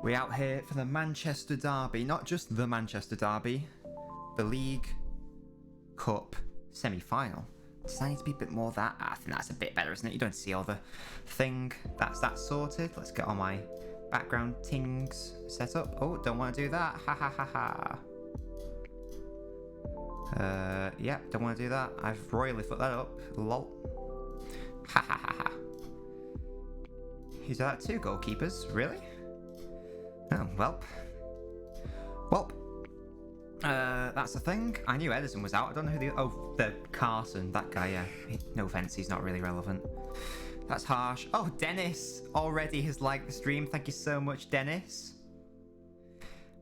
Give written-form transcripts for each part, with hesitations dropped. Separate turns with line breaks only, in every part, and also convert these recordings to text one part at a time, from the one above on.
We're out here for the Manchester Derby. Not just the Manchester Derby. The League Cup semi-final. Does that need to be a bit more of that? I think that's a bit better, isn't it? You don't see all the thing. That's that sorted. Let's get all my background things set up. Oh, don't want to do that. Ha ha ha ha. Yeah, don't want to do that. I've royally fucked that up. Lol. Ha ha ha ha. Who's that? 2 goalkeepers? Really? Oh, well. Well. That's the thing. I knew Edison was out. I don't know who the... Oh, the Carson. That guy, yeah. No offense, he's not really relevant. That's harsh. Oh, Dennis already has liked the stream. Thank you so much, Dennis.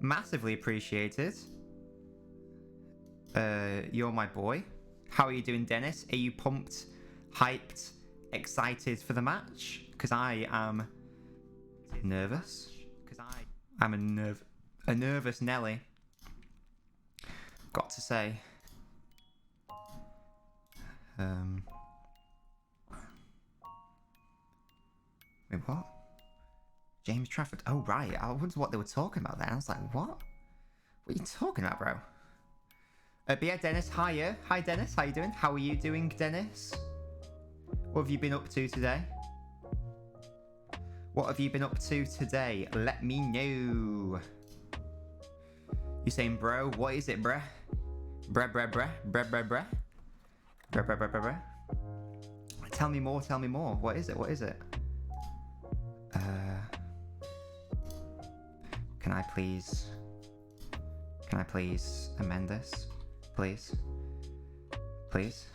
Massively appreciated. You're my boy. How are you doing, Dennis? Are you pumped, hyped, excited for the match? Because I am nervous. Because I'm a nervous Nelly. Got to say. Wait, what? James Trafford. Oh, right. I wondered what they were talking about there. I was like, what? What are you talking about, bro? But yeah, Dennis, hiya. Hi, Dennis. How you doing? How are you doing, Dennis? What have you been up to today? What have you been up to today? Let me know. You saying, bro? What is it, bruh? Bruh, bruh, bruh. Bruh, bruh, bruh. Bruh, bruh, bruh, bruh, bruh. Tell me more, tell me more. What is it? What is it? Can I please amend this? Please? Please?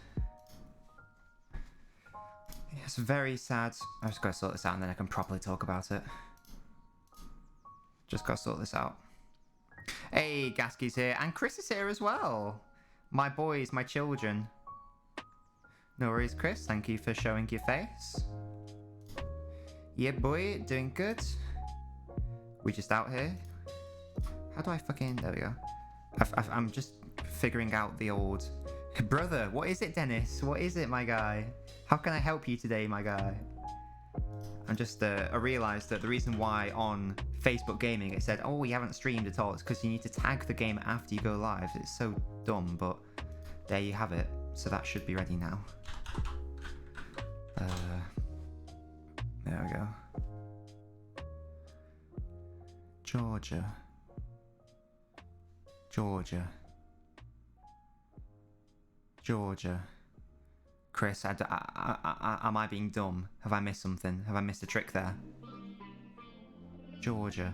It's very sad. I just gotta sort this out and then I can properly talk about it. Just gotta sort this out. Hey, Gasky's here. And Chris is here as well. My boys, my children. No worries, Chris. Thank you for showing your face. Yeah, boy. Doing good. We just out here. How do I fucking... There we go. I'm just figuring out the old... Brother, what is it, Dennis? What is it, my guy? How can I help you today, my guy? I'm just... I realised that the reason why on Facebook Gaming it said, oh, you haven't streamed at all, it's because you need to tag the game after you go live. It's so dumb, but there you have it. So that should be ready now. There we go. Georgia. Georgia. Georgia. Chris, am I being dumb? Have I missed something? Have I missed a trick there? Georgia.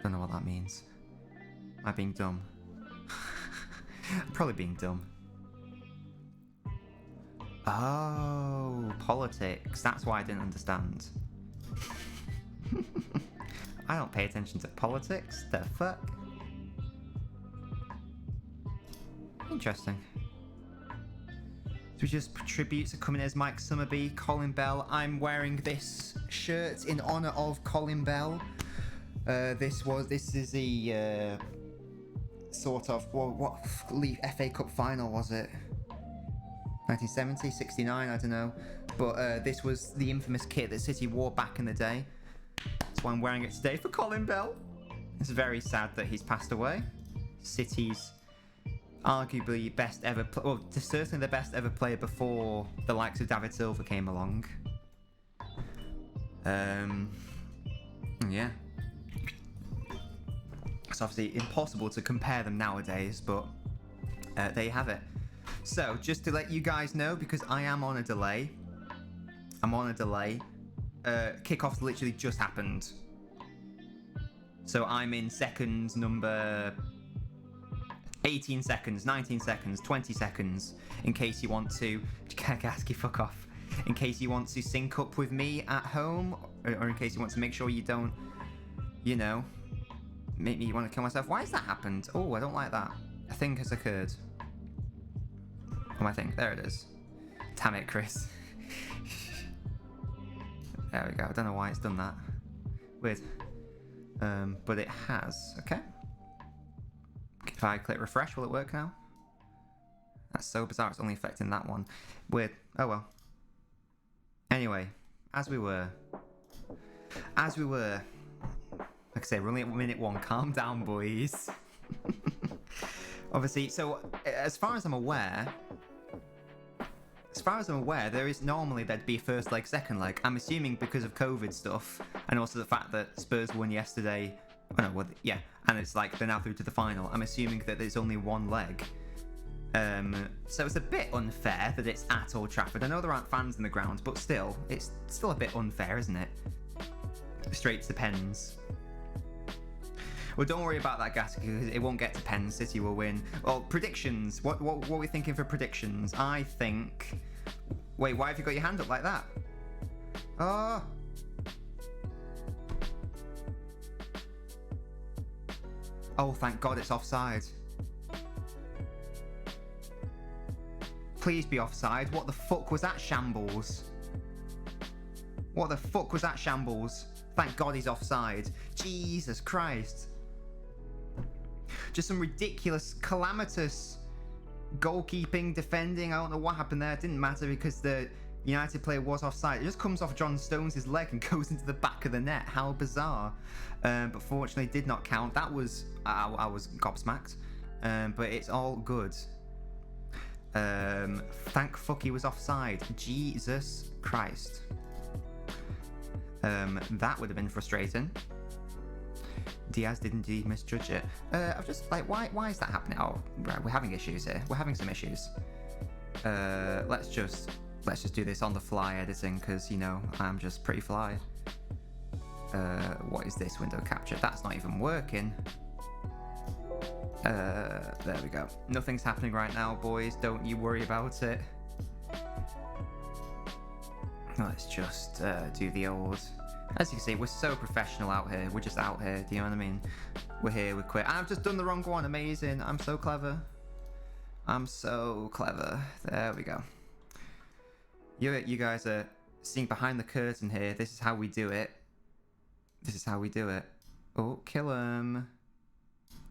Don't know what that means. Am I being dumb? I'm probably being dumb. Oh, politics. That's why I didn't understand. I don't pay attention to politics. The fuck? Interesting. So just tributes are coming as Mike Summerby, Colin Bell. I'm wearing this shirt in honour of Colin Bell. This is the sort of what FA Cup final was it? 1970, 69, I don't know. But this was the infamous kit that City wore back in the day. That's why I'm wearing it today for Colin Bell. It's very sad that he's passed away. City's arguably best ever, well, certainly the best ever player before the likes of David Silva came along. Yeah. It's obviously impossible to compare them nowadays, but there you have it. So, just to let you guys know, because I am on a delay. I'm on a delay. Kickoff's literally just happened. So I'm in seconds number 18 seconds, 19 seconds, 20 seconds, in case you want to... Gasky, fuck off. In case you want to sync up with me at home, or in case you want to make sure you don't, you know, make me want to kill myself. Why has that happened? Oh, I don't like that. A thing has occurred. Oh, I think. There it is. Damn it, Chris. There we go. I don't know why it's done that. Weird. But it has. Okay. If I click refresh, will it work now? That's so bizarre. It's only affecting that one. Weird. Oh well. Anyway, as we were. as we were, like I say, we're only at minute 1. Calm down, boys. Obviously, so as far as I'm aware, there is normally there'd be first leg, second leg. I'm assuming because of COVID stuff, and also the fact that Spurs won yesterday. Oh no, well, yeah, and it's like they're now through to the final. I'm assuming that there's only one leg. So it's a bit unfair that it's at Old Trafford. I know there aren't fans in the ground, but still, it's still a bit unfair, isn't it? Straight to pens. Well, don't worry about that, Gasky, because it won't get to pens. City will win. Well, predictions. What are we thinking for predictions? I think... Wait, why have you got your hand up like that? Oh... Oh, thank God it's offside. Please be offside. What the fuck was that shambles? What the fuck was that shambles? Thank God he's offside. Jesus Christ. Just some ridiculous, calamitous goalkeeping, defending. I don't know what happened there. It didn't matter because the United player was offside. It just comes off John Stones' leg and goes into the back of the net. How bizarre. But fortunately did not count. That was... I was gobsmacked. But it's all good. Thank fuck he was offside. Jesus Christ. That would have been frustrating. Diaz did indeed misjudge it. I've just like, why is that happening? Oh, right, we're having issues here. We're having some issues. Let's just do this on the fly editing because you know I'm just pretty fly. What is this window capture? That's not even working. There we go. Nothing's happening right now, boys. Don't you worry about it. Let's just do the old... As you can see, we're so professional out here. We're just out here, do you know what I mean? We're here, we're quick. I've just done the wrong one. Amazing. I'm so clever. I'm so clever. There we go. You guys are seeing behind the curtain here. This is how we do it. This is how we do it. Oh, kill him.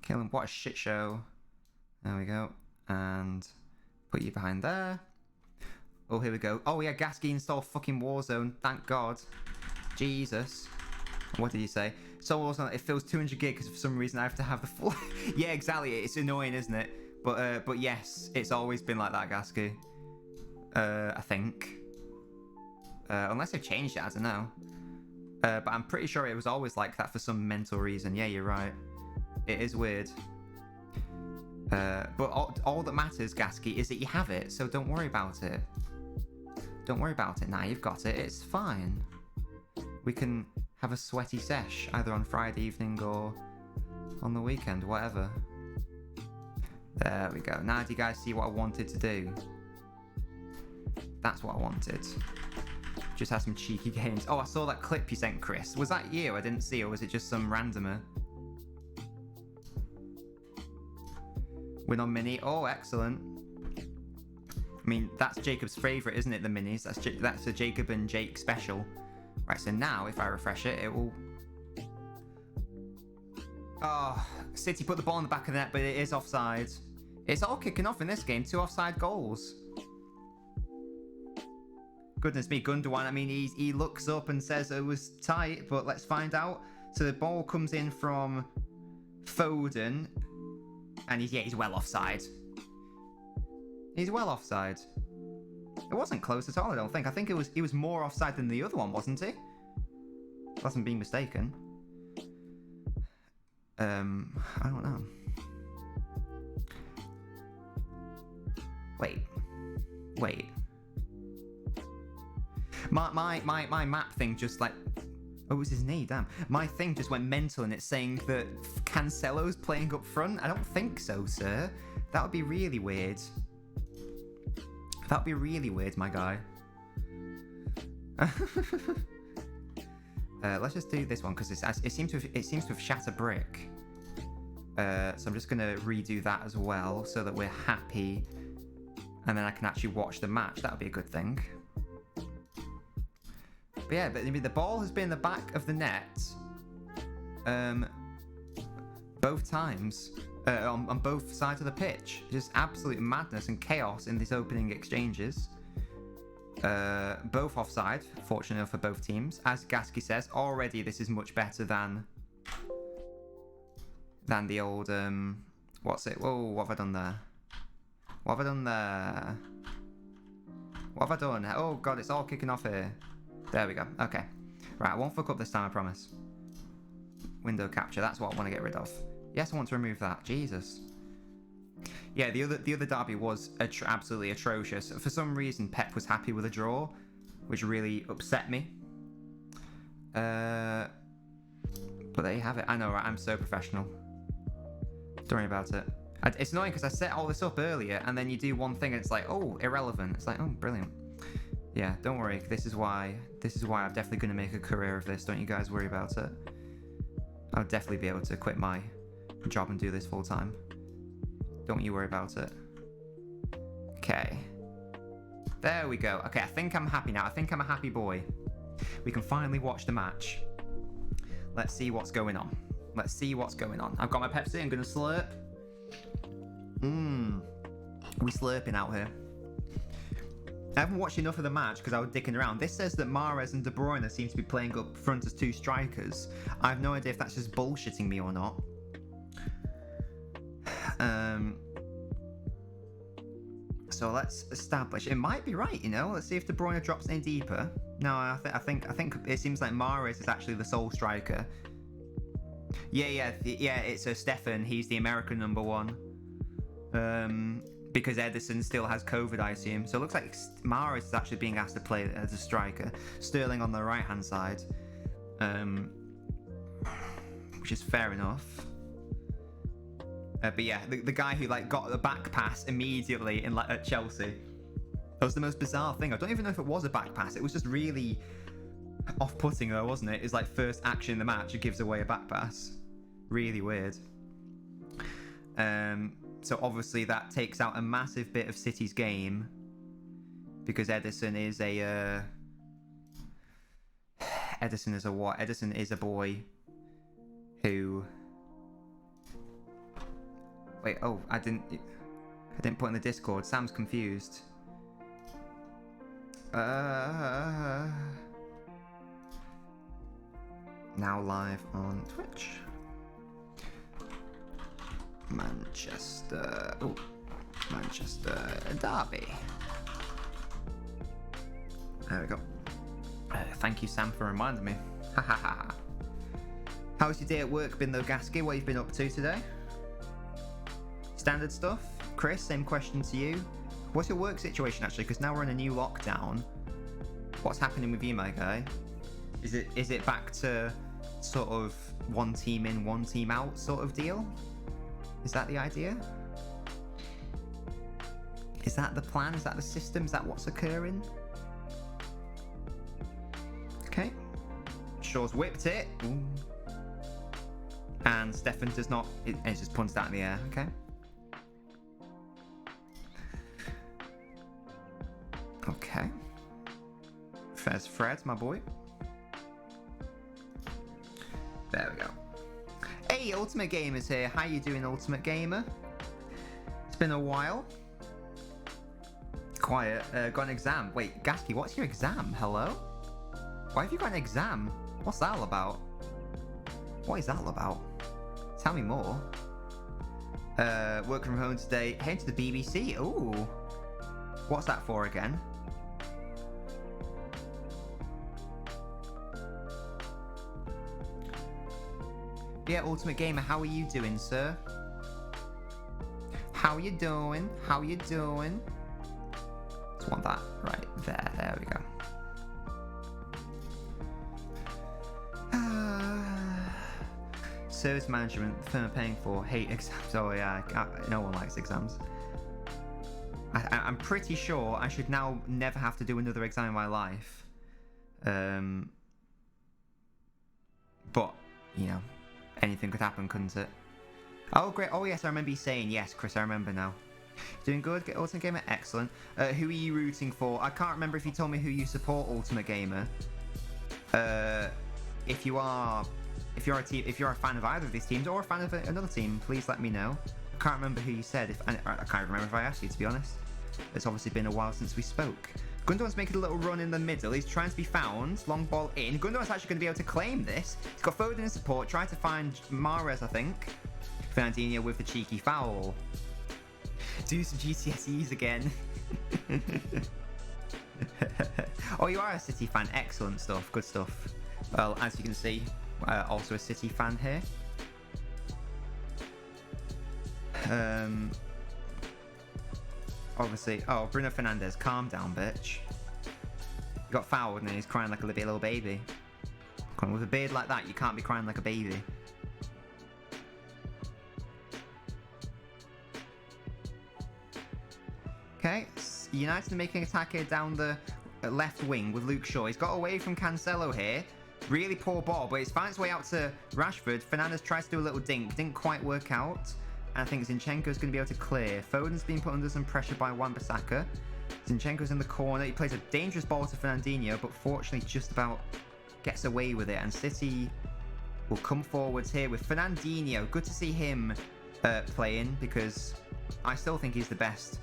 Kill him. What a shit show. There we go. And put you behind there. Oh, here we go. Oh, yeah, Gasky installed fucking Warzone. Thank God. Jesus. What did you say? So also, it feels 200 gig because for some reason I have to have the full... Yeah, exactly. It's annoying, isn't it? But yes, it's always been like that, Gasky. I think. Unless they've changed it, I don't know. But I'm pretty sure it was always like that for some mental reason. Yeah, you're right. It is weird. But all that matters, Gasky, is that you have it, so don't worry about it. Don't worry about it now. You've got it. It's fine. We can have a sweaty sesh either on Friday evening or on the weekend, whatever. There we go. Now do you guys see what I wanted to do? That's what I wanted. Just have some cheeky games. Oh, I saw that clip you sent, Chris. Was that you? I didn't see, or was it just some randomer? Win on mini. Oh, excellent. I mean, that's Jacob's favourite, isn't it, the minis? That's a Jacob and Jake special. Right, so now, if I refresh it, it will... Oh, City put the ball in the back of the net, but it is offside. It's all kicking off in this game. 2 offside goals. Goodness me, Gundogan, I mean, he looks up and says it was tight, but let's find out. So the ball comes in from Foden, and he's well offside. He's well offside. It wasn't close at all, I don't think. I think he was more offside than the other one, wasn't he? Unless I'm being mistaken. I don't know. Wait. My map thing just like... Oh, it was his knee, damn. My thing just went mental and it's saying that Cancelo's playing up front. I don't think so, sir. That would be really weird. That'd be really weird, my guy. Let's just do this one because it seems to have shat a brick. So I'm just gonna redo that as well so that we're happy, and then I can actually watch the match. That would be a good thing. But yeah, but the ball has been in the back of the net, both times. On both sides of the pitch. Just absolute madness and chaos in these opening exchanges. Both offside, fortunately for both teams. As Gasky says, already this is much better than the old, what's it? Whoa, what have I done there? What have I done there? What have I done? Oh god, it's all kicking off here. There we go. Okay. Right, I won't fuck up this time, I promise. Window capture, that's what I want to get rid of. Yes, I want to remove that. Jesus. Yeah, the other derby was absolutely atrocious. For some reason, Pep was happy with a draw, which really upset me. But there you have it. I know, right? I'm so professional. Don't worry about it. It's annoying because I set all this up earlier, and then you do one thing, and it's like, oh, irrelevant. It's like, oh, brilliant. Yeah, don't worry. This is why I'm definitely going to make a career of this. Don't you guys worry about it. I'll definitely be able to quit my job and do this full time. Don't you worry about it. Okay. There we go. Okay, I think I'm happy now. I think I'm a happy boy. We can finally watch the match. Let's see what's going on. Let's see what's going on. I've got my Pepsi. I'm going to slurp. We slurping out here. I haven't watched enough of the match because I was dicking around. This says that Mahrez and De Bruyne seem to be playing up front as two strikers. I have no idea if that's just bullshitting me or not. So let's establish. It might be right, you know. Let's see if De Bruyne drops any deeper. No, I think it seems like Mahrez is actually the sole striker. Yeah. It's Stefan. He's the American number one. Because Ederson still has COVID, I assume. So it looks like Mahrez is actually being asked to play as a striker. Sterling on the right-hand side, which is fair enough. But yeah, the guy who got the back pass immediately at Chelsea. That was the most bizarre thing. I don't even know if it was a back pass. It was just really off-putting though, wasn't it? It's like first action in the match, it gives away a back pass. Really weird. So obviously that takes out a massive bit of City's game because Ederson is a Ederson is a what? Ederson is a boy who. Wait, oh, I didn't put in the Discord. Sam's confused. Now live on Twitch. Manchester derby. There we go. Thank you, Sam, for reminding me. Ha ha ha. How's your day at work been though, Gasky? What have you been up to today? Standard stuff? Chris, same question to you. What's your work situation actually? Because now we're in a new lockdown. What's happening with you, my guy? Is it back to sort of one team in, one team out sort of deal? Is that the idea? Is that the plan? Is that the system? Is that what's occurring? Okay. Shaw's whipped it. Ooh. And Stefan does not... It just punts that in the air. Okay. Okay. There's Fred, my boy. There we go. Hey, Ultimate Gamer's here. How you doing, Ultimate Gamer? It's been a while. Quiet. Got an exam. Wait, Gasky, what's your exam? Hello? Why have you got an exam? What's that all about? What is that all about? Tell me more. Work from home today. Head to the BBC. Ooh. What's that for again? Yeah, Ultimate Gamer, how are you doing, sir? How you doing? How you doing? Just want that right there. There we go. Service management, the firm are paying for. Hate exams. Oh yeah, no one likes exams. I'm pretty sure I should now never have to do another exam in my life. But, you know, anything could happen, couldn't it? Oh, great. Oh, yes, I remember you saying yes, Chris. I remember now. Doing good? Get Ultimate Gamer? Excellent. Who are you rooting for? I can't remember if you told me who you support, Ultimate Gamer. If you're a fan of either of these teams or a fan of another team, please let me know. I can't remember who you said. I can't remember if I asked you, to be honest. It's obviously been a while since we spoke. Gundogan's making a little run in the middle. He's trying to be found. Long ball in. Gundogan's actually going to be able to claim this. He's got Foden in support. Trying to find Mahrez, I think. Fernandinho with the cheeky foul. Do some GCSEs again. Oh, you are a City fan. Excellent stuff. Good stuff. Well, as you can see, also a City fan here. Obviously, oh, Bruno Fernandes, calm down, bitch. He got fouled and he's crying like a little baby. Come on, with a beard like that, you can't be crying like a baby. Okay, United making an attack here down the left wing with Luke Shaw. He's got away from Cancelo here. Really poor ball, but it's found its way out to Rashford. Fernandes tries to do a little dink. Didn't quite work out. And I think Zinchenko's going to be able to clear. Foden's been put under some pressure by Wan-Bissaka. Zinchenko's in the corner. He plays a dangerous ball to Fernandinho, but fortunately just about gets away with it. And City will come forwards here with Fernandinho. Good to see him playing, because I still think he's the best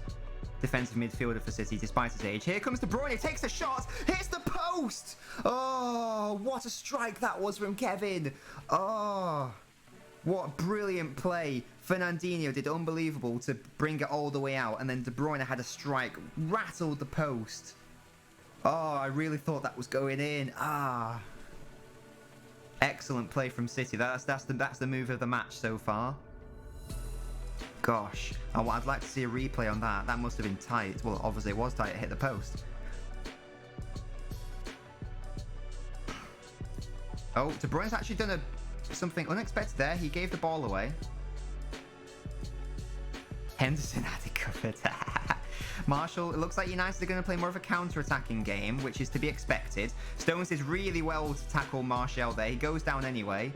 defensive midfielder for City despite his age. Here comes De Bruyne, takes a shot, hits the post! Oh, what a strike that was from Kevin! Oh, what a brilliant play. Fernandinho did unbelievable to bring it all the way out, and then De Bruyne had a strike, rattled the post. Oh, I really thought that was going in. Ah, excellent play from City. That's the move of the match so far. Gosh, I'd like to see a replay on that. That must have been tight. Well, obviously it was tight. It hit the post. Oh, De Bruyne's actually done something unexpected there. He gave the ball away. Henderson had it covered. Marshall, it looks like United are going to play more of a counter-attacking game, which is to be expected. Stones did really well to tackle Martial there. He goes down anyway.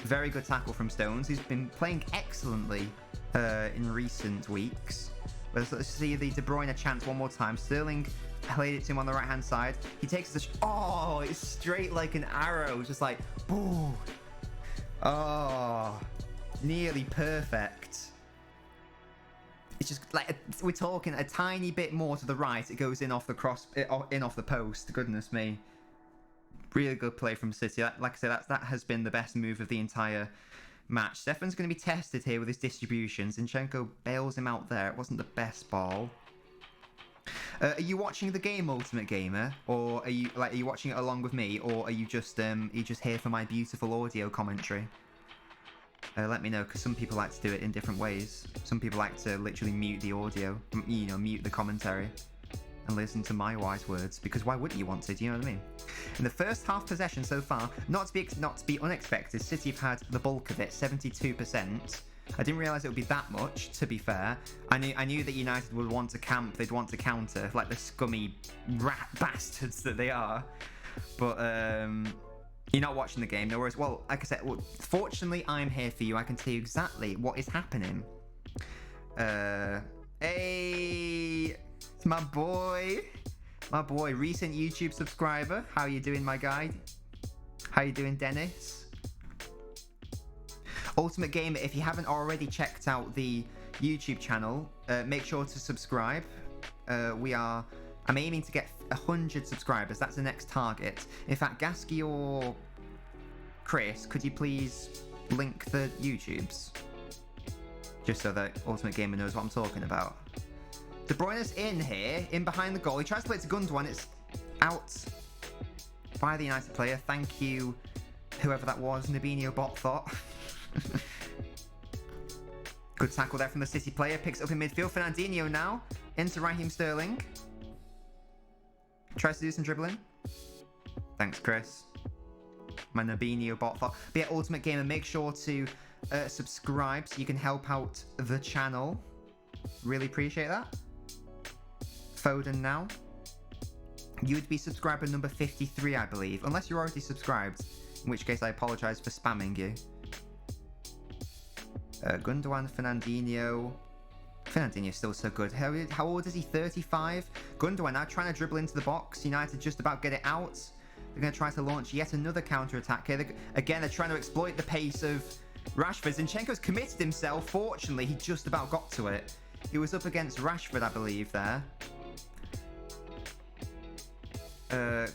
Very good tackle from Stones, who's been playing excellently in recent weeks. Let's see the De Bruyne chance one more time. Sterling played it to him on the right-hand side. He takes the... Oh, it's straight like an arrow. Just like, boom. Oh, nearly perfect. It's just like, we're talking a tiny bit more to the right. It goes in off the off the post. Goodness me. Really good play from City. Like I said, that has been the best move of the entire match. Stefan's going to be tested here with his distributions. Zinchenko bails him out there. It wasn't the best ball. Are you watching the game, Ultimate Gamer, or are you watching it along with me, or are you just here for my beautiful audio commentary? Let me know, because some people like to do it in different ways. Some people like to literally mute the audio, you know, mute the commentary, and listen to my wise words, because why wouldn't you want to? Do you know what I mean? In the first half possession so far, not to be unexpected, City have had the bulk of it, 72%. I didn't realise it would be that much, to be fair. I knew that United would want to camp, they'd want to counter, like the scummy rat bastards that they are. But you're not watching the game, no worries. Well, like I said, fortunately I'm here for you. I can tell you exactly what is happening. Hey, it's my boy, recent YouTube subscriber. How you doing, my guy? How you doing, Dennis? Ultimate Gamer, if you haven't already checked out the YouTube channel, make sure to subscribe. I'm aiming to get 100 subscribers. That's the next target. In fact, Gasky or Chris, could you please link the YouTubes? Just so that Ultimate Gamer knows what I'm talking about. De Bruyne's in here, in behind the goal. He tries to play it to Gundogan. It's out by the United player. Thank you, whoever that was. Nabinho bot thought. Good tackle there from the City player. Picks up in midfield. Fernandinho now into Raheem Sterling. Tries to do some dribbling. Thanks, Chris. My Nabinho bot thought. But yeah, Ultimate Gamer, make sure to subscribe so you can help out the channel. Really appreciate that. Foden now. You would be subscriber number 53, I believe. Unless you're already subscribed. In which case, I apologise for spamming you. Gundogan, Fernandinho. Fernandinho's still so good. How old is he? 35? Gundogan now trying to dribble into the box. United just about get it out. They're going to try to launch yet another counter-attack here. Again, they're trying to exploit the pace of Rashford. Zinchenko's committed himself. Fortunately, he just about got to it. He was up against Rashford, I believe, there.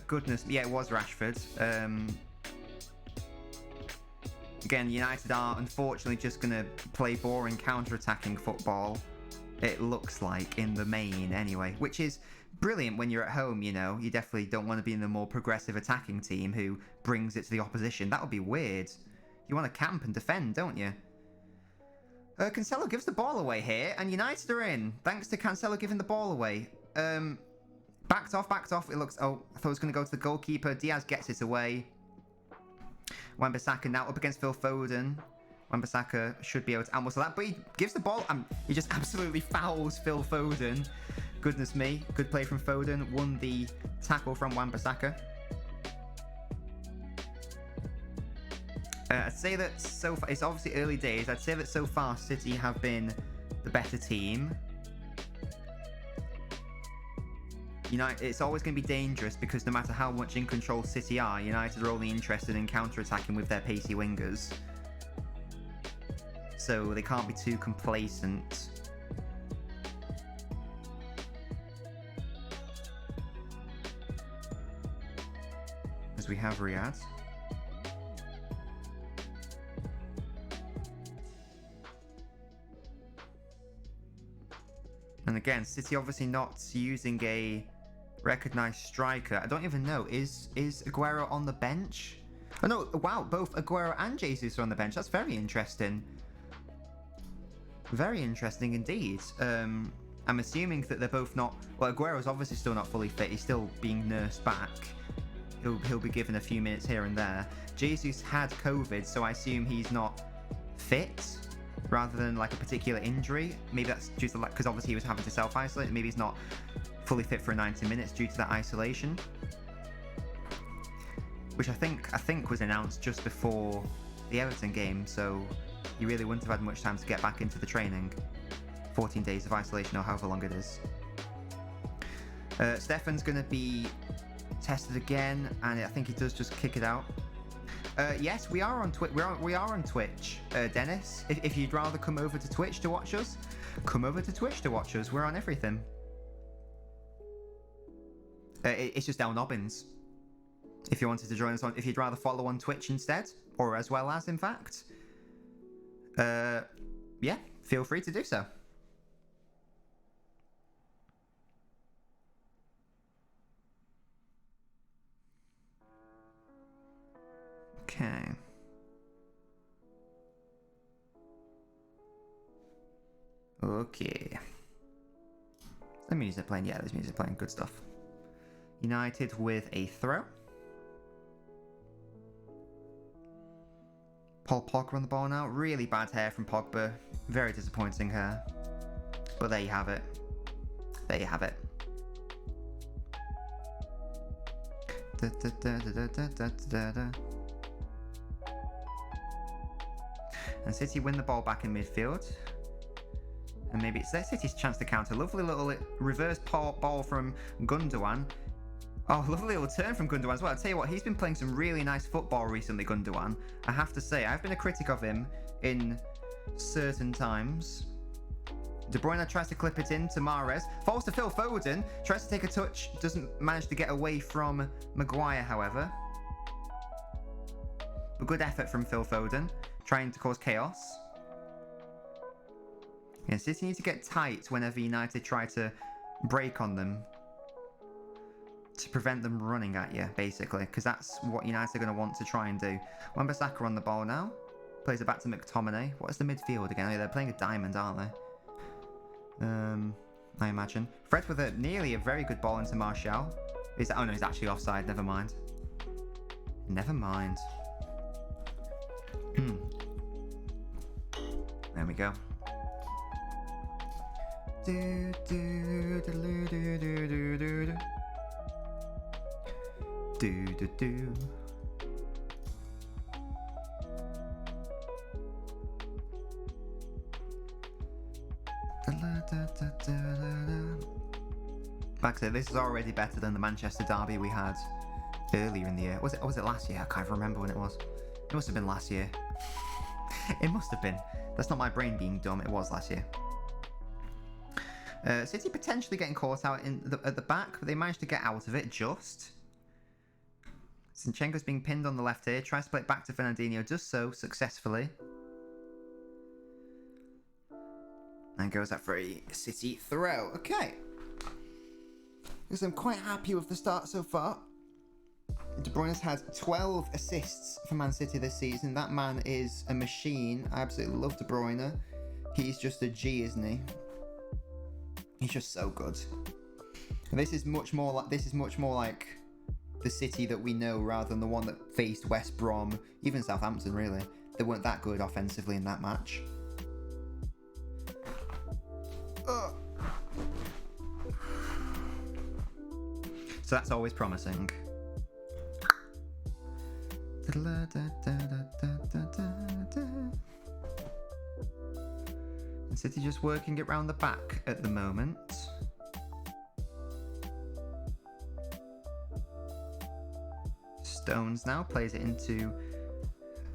Goodness, yeah, it was Rashford. Again, United are unfortunately just going to play boring counter-attacking football, it looks like, in the main anyway, which is brilliant when you're at home, you know. You definitely don't want to be in the more progressive attacking team who brings it to the opposition. That would be weird. You want to camp and defend, don't you? Cancelo gives the ball away here, and United are in, thanks to Cancelo giving the ball away. Backed off. It looks... Oh, I thought it was going to go to the goalkeeper. Diaz gets it away. Wan-Bissaka now up against Phil Foden. Wan-Bissaka should be able to outmuscle that, but he gives the ball... he just absolutely fouls Phil Foden. Goodness me. Good play from Foden. Won the tackle from Wan-Bissaka. I'd say that so far... It's obviously early days. I'd say that so far City have been the better team. United, it's always going to be dangerous because no matter how much in control City are, United are only interested in counter-attacking with their pacey wingers. So they can't be too complacent. As we have Riyadh. And again, City obviously not using a recognised striker. I don't even know. Is Aguero on the bench? Oh no, wow, both Aguero and Jesus are on the bench. That's very interesting. Very interesting indeed. I'm assuming that they're both not... Well, Aguero's obviously still not fully fit. He's still being nursed back. He'll be given a few minutes here and there. Jesus had COVID, so I assume he's not fit, rather than like a particular injury. Maybe that's due to, like, because obviously he was having to self-isolate. Maybe he's not fully fit for 90 minutes due to that isolation, which I think was announced just before the Everton game, so he really wouldn't have had much time to get back into the training. 14 days of isolation or however long it is. Stefan's going to be tested again, and I think he does just kick it out. Yes, we are on Twitch. We are on Twitch, Dennis. If you'd rather come over to Twitch to watch us, come over to Twitch to watch us. We're on everything. It's just LNobbins. If you wanted to join us on, if you'd rather follow on Twitch instead, or as well as, in fact, yeah, feel free to do so. Okay. Okay. The music playing. Yeah, there's music playing. Good stuff. United with a throw. Paul Pogba on the ball now. Really bad hair from Pogba. Very disappointing hair. But there you have it. There you have it. Da, da, da, da, da, da, da, da. And City win the ball back in midfield. And maybe it's their City's chance to counter. Lovely little reverse ball from Gundogan. Oh, lovely little turn from Gundogan as well. I'll tell you what, he's been playing some really nice football recently, Gundogan. I have to say, I've been a critic of him in certain times. De Bruyne tries to clip it in to Mahrez. Falls to Phil Foden. Tries to take a touch. Doesn't manage to get away from Maguire, however. A good effort from Phil Foden. Trying to cause chaos. Yeah, City need to get tight whenever United try to break on them. To prevent them running at you, basically. Because that's what United are going to want to try and do. Wan-Bissaka on the ball now. Plays it back to McTominay. What is the midfield again? Oh, yeah, they're playing a diamond, aren't they? I imagine. Fred with nearly a very good ball into Martial. Oh no, he's actually offside. Never mind. Never mind. There we go. Do, do, do, do, do, do, do, do. Do, do, do. Like I said, this is already better than the Manchester derby we had earlier in the year. Was it last year? I can't remember when it was. It must have been last year. It must have been. That's not my brain being dumb. It was last year. City potentially getting caught out at the back, but they managed to get out of it just. Zinchenko's being pinned on the left here. Tries to play it back to Fernandinho. Does so successfully. And goes out for a City throw. Okay. Because I'm quite happy with the start so far. De Bruyne's had 12 assists for Man City this season. That man is a machine. I absolutely love De Bruyne. He's just a G, isn't he? He's just so good. And this is much more like the City that we know rather than the one that faced West Brom, even Southampton really. They weren't that good offensively in that match. So that's always promising. And City just working it round the back at the moment. Stones now plays it into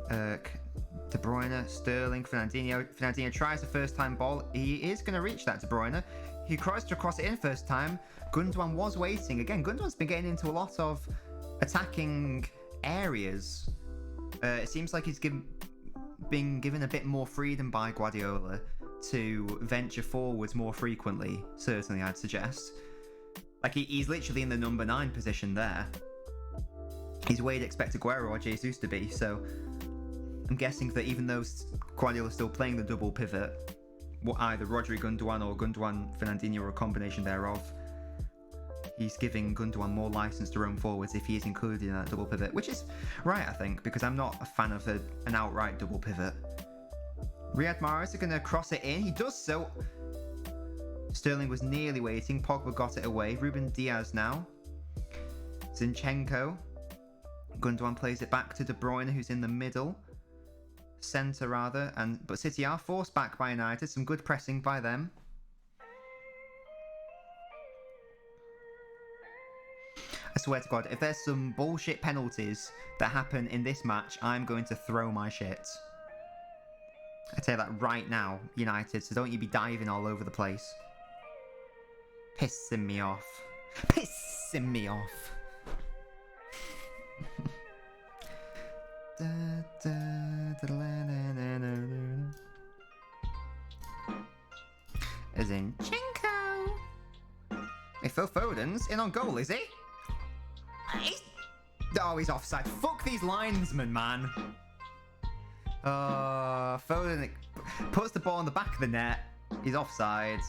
De Bruyne, Sterling, Fernandinho. Fernandinho tries the first time ball. He is going to reach that De Bruyne. He tries to cross it in first time. Gundogan was waiting. Again, Gundogan's been getting into a lot of attacking areas. It seems like he's been given a bit more freedom by Guardiola to venture forwards more frequently, certainly I'd suggest. Like he's literally in the number 9 position there. He's where you'd expect Aguero or Jesus to be, so I'm guessing that even though Guardiola's still playing the double pivot, either Rodri Gundogan or Gundogan Fernandinho or a combination thereof, he's giving Gundogan more license to roam forwards if he is included in that double pivot, which is right, I think, because I'm not a fan of an outright double pivot. Riyad Mahrez is going to cross it in. He does so. Sterling was nearly waiting. Pogba got it away. Ruben Diaz now. Zinchenko. Gundogan plays it back to De Bruyne, who's in the middle. Centre, rather. But City are forced back by United. Some good pressing by them. I swear to God, if there's some bullshit penalties that happen in this match, I'm going to throw my shit. I tell you that right now, United, so don't you be diving all over the place. Pissing me off. Pissing me off. Zinchenko. Hey, Phil Foden's in on goal, is he? Oh, he's offside. Fuck these linesmen, man. Foden puts the ball in the back of the net. He's offside.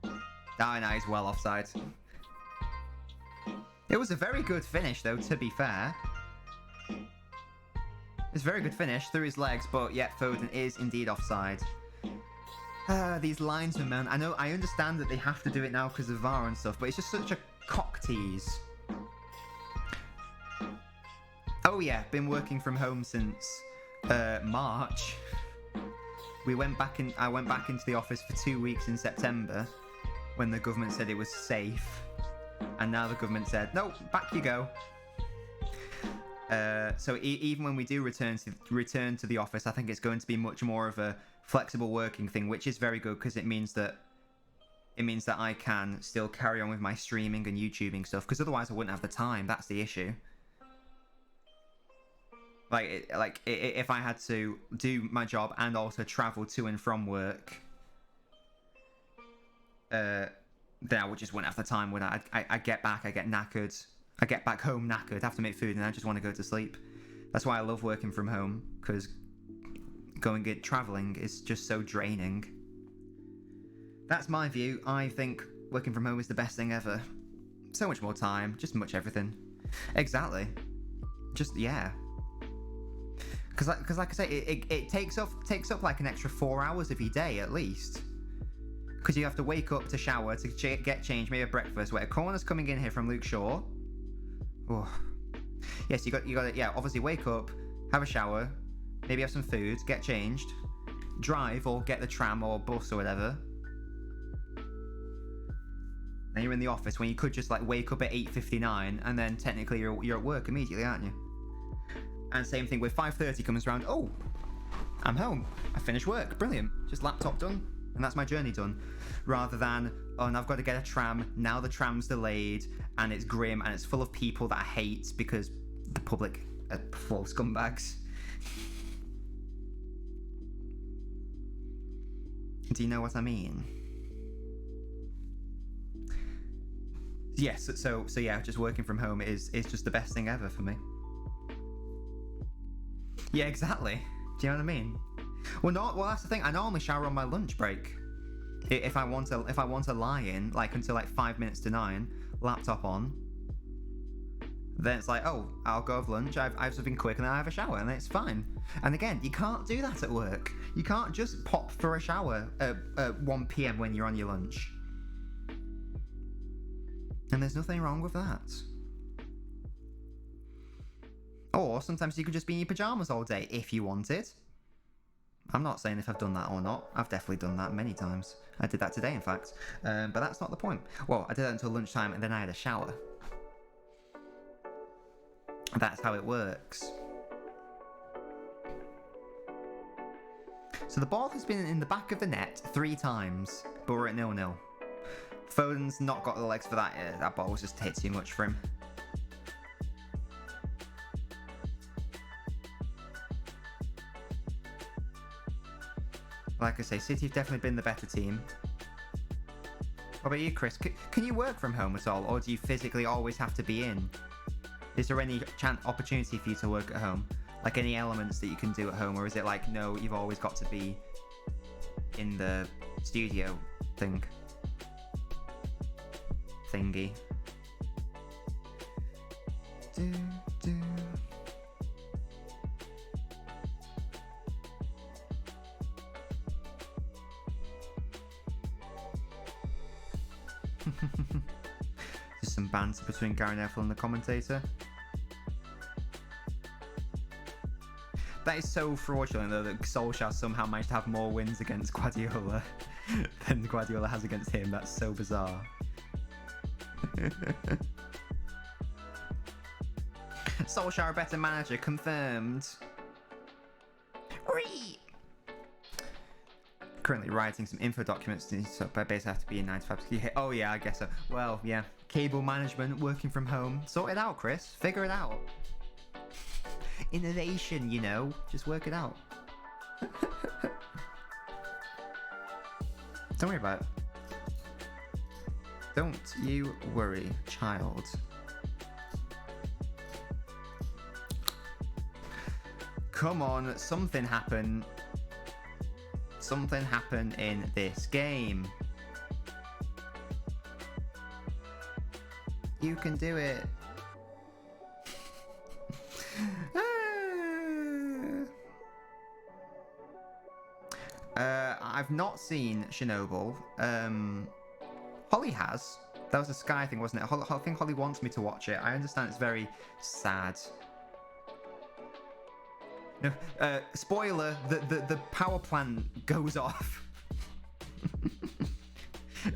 Oh, no, he's well offside. It was a very good finish, though, to be fair. It's a very good finish through his legs, but yet Foden is indeed offside. These linesmen, man. I understand that they have to do it now because of VAR and stuff, but it's just such a cock tease. Oh yeah, been working from home since March. I went back into the office for 2 weeks in September when the government said it was safe, and now the government said no, back you go. So even when we do return to the office, I think it's going to be much more of a flexible working thing, which is very good because it means that I can still carry on with my streaming and YouTubing stuff, because otherwise I wouldn't have the time. That's the issue. Like if I had to do my job and also travel to and from work, then I just wouldn't have the time, would I? I get back, I get knackered. I get back home knackered, have to make food, and I just want to go to sleep. That's why I love working from home, because traveling is just so draining. That's my view. I think working from home is the best thing ever. So much more time, just much everything. Exactly. Just, yeah. Because like I say, it takes up like an extra 4 hours of your day at least. Because you have to wake up to shower, to get changed, maybe a breakfast. Wait, a corner's coming in here from Luke Shaw. Oh. Yes, you got to, yeah, obviously wake up, have a shower, maybe have some food, get changed, drive or get the tram or bus or whatever. Then you're in the office when you could just like wake up at 8:59 and then technically you're at work immediately, aren't you? And same thing with 5:30 comes around. Oh, I'm home. I finished work. Brilliant. Just laptop done. And that's my journey done. Rather than, oh, and I've got to get a tram. Now the tram's delayed and it's grim and it's full of people that I hate because the public are full scumbags. Do you know what I mean? Yes, so yeah, just working from home is just the best thing ever for me. Yeah, exactly. Do you know what I mean? Well, that's the thing. I normally shower on my lunch break. If I want to lie in like until like 5 minutes to 9, laptop on. Then it's like, oh, I'll go have lunch. I've something quick, and then I have a shower, and it's fine. And again, you can't do that at work. You can't just pop for a shower at 1 p.m. when you're on your lunch. And there's nothing wrong with that. Or sometimes you could just be in your pajamas all day if you wanted. I'm not saying if I've done that or not. I've definitely done that many times. I did that today, in fact. But that's not the point. Well, I did that until lunchtime, and then I had a shower. That's how it works. So the ball has been in the back of the net 3 times, but we're at 0-0. Foden's not got the legs for that. That ball was just hit too much for him. Like I say, City have definitely been the better team. What about you, Chris? Can you work from home at all, or do you physically always have to be in? Is there any opportunity for you to work at home? Like any elements that you can do at home, or is it like, no, you've always got to be in the studio thingy? Just some banter between Gary Neville and the commentator. That is so fraudulent, though, that Solskjaer somehow managed to have more wins against Guardiola than Guardiola has against him. That's so bizarre. Solskjaer a better manager, confirmed. Whee! Currently writing some info documents, so I basically have to be in 9 to 5. Oh yeah, I guess so. Well, yeah. Cable management, working from home. Sort it out, Chris. Figure it out. Innovation, you know. Just work it out. Don't worry about it. Don't you worry, child. Come on, something happened. Something happened in this game. You can do it. I've not seen Chernobyl. Holly has. That was a Sky thing, wasn't it? I think Holly wants me to watch it. I understand it's very sad. No, spoiler, the power plant goes off.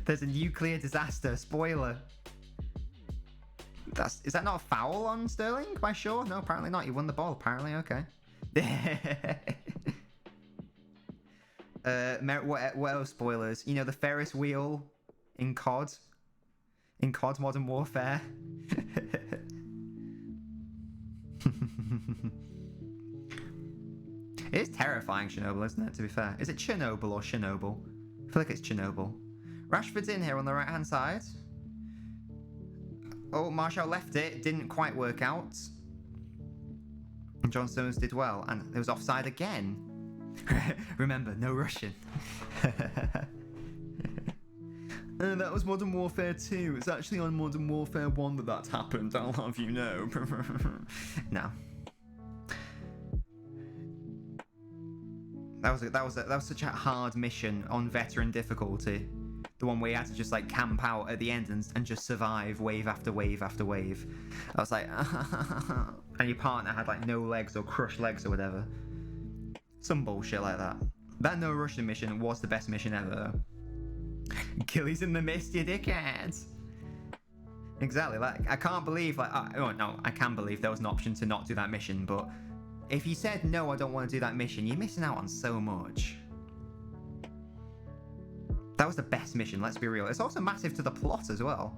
There's a nuclear disaster, spoiler. Is that not a foul on Sterling by Shaw? No, apparently not. He won the ball, apparently, okay. What else spoilers? You know, the Ferris wheel in COD? In COD Modern Warfare? It is terrifying, Chernobyl, isn't it, to be fair? Is it Chernobyl or Chernobyl? I feel like it's Chernobyl. Rashford's in here on the right-hand side. Oh, Martial left it. Didn't quite work out. And John Stones did well. And it was offside again. Remember, no Russian. That was Modern Warfare 2. It's actually on Modern Warfare 1 that happened. I'll have you know. No. That was such a hard mission on veteran difficulty. The one where you had to just like camp out at the end and just survive wave after wave after wave. I was like, and your partner had like no legs or crushed legs or whatever. Some bullshit like that. That No Russian mission was the best mission ever. Achilles in the mist, you dickhead. Exactly. Like I can't believe I can believe there was an option to not do that mission, but if you said no, I don't want to do that mission, you're missing out on so much. That was the best mission, let's be real. It's also massive to the plot as well.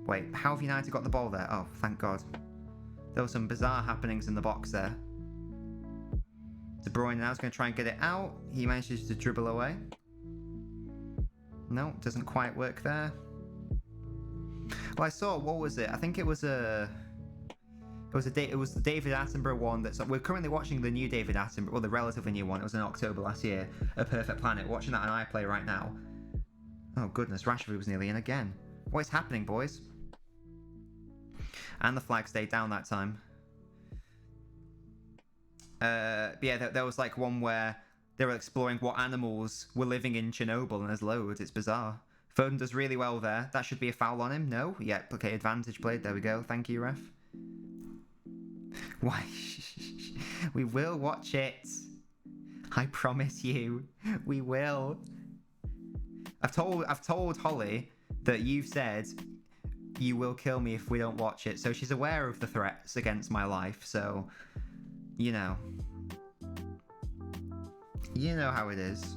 Wait, how have United got the ball there? Oh, thank God. There were some bizarre happenings in the box there. De Bruyne now is going to try and get it out. He manages to dribble away. No, doesn't quite work there. Well, I saw, what was it? I think it was a... It was the David Attenborough one that's... We're currently watching the new David Attenborough, well, the relatively new one. It was in October last year. A Perfect Planet. Watching that on iPlay right now. Oh, goodness. Rashford was nearly in again. What is happening, boys? And the flag stayed down that time. But yeah, there was like one where they were exploring what animals were living in Chernobyl, and there's loads. It's bizarre. Foden does really well there. That should be a foul on him. No? Yep. Okay, advantage played. There we go. Thank you, ref. Why? We will watch it. I promise you. We will. I've told Holly that you've said you will kill me if we don't watch it. So she's aware of the threats against my life. So, you know. You know how it is.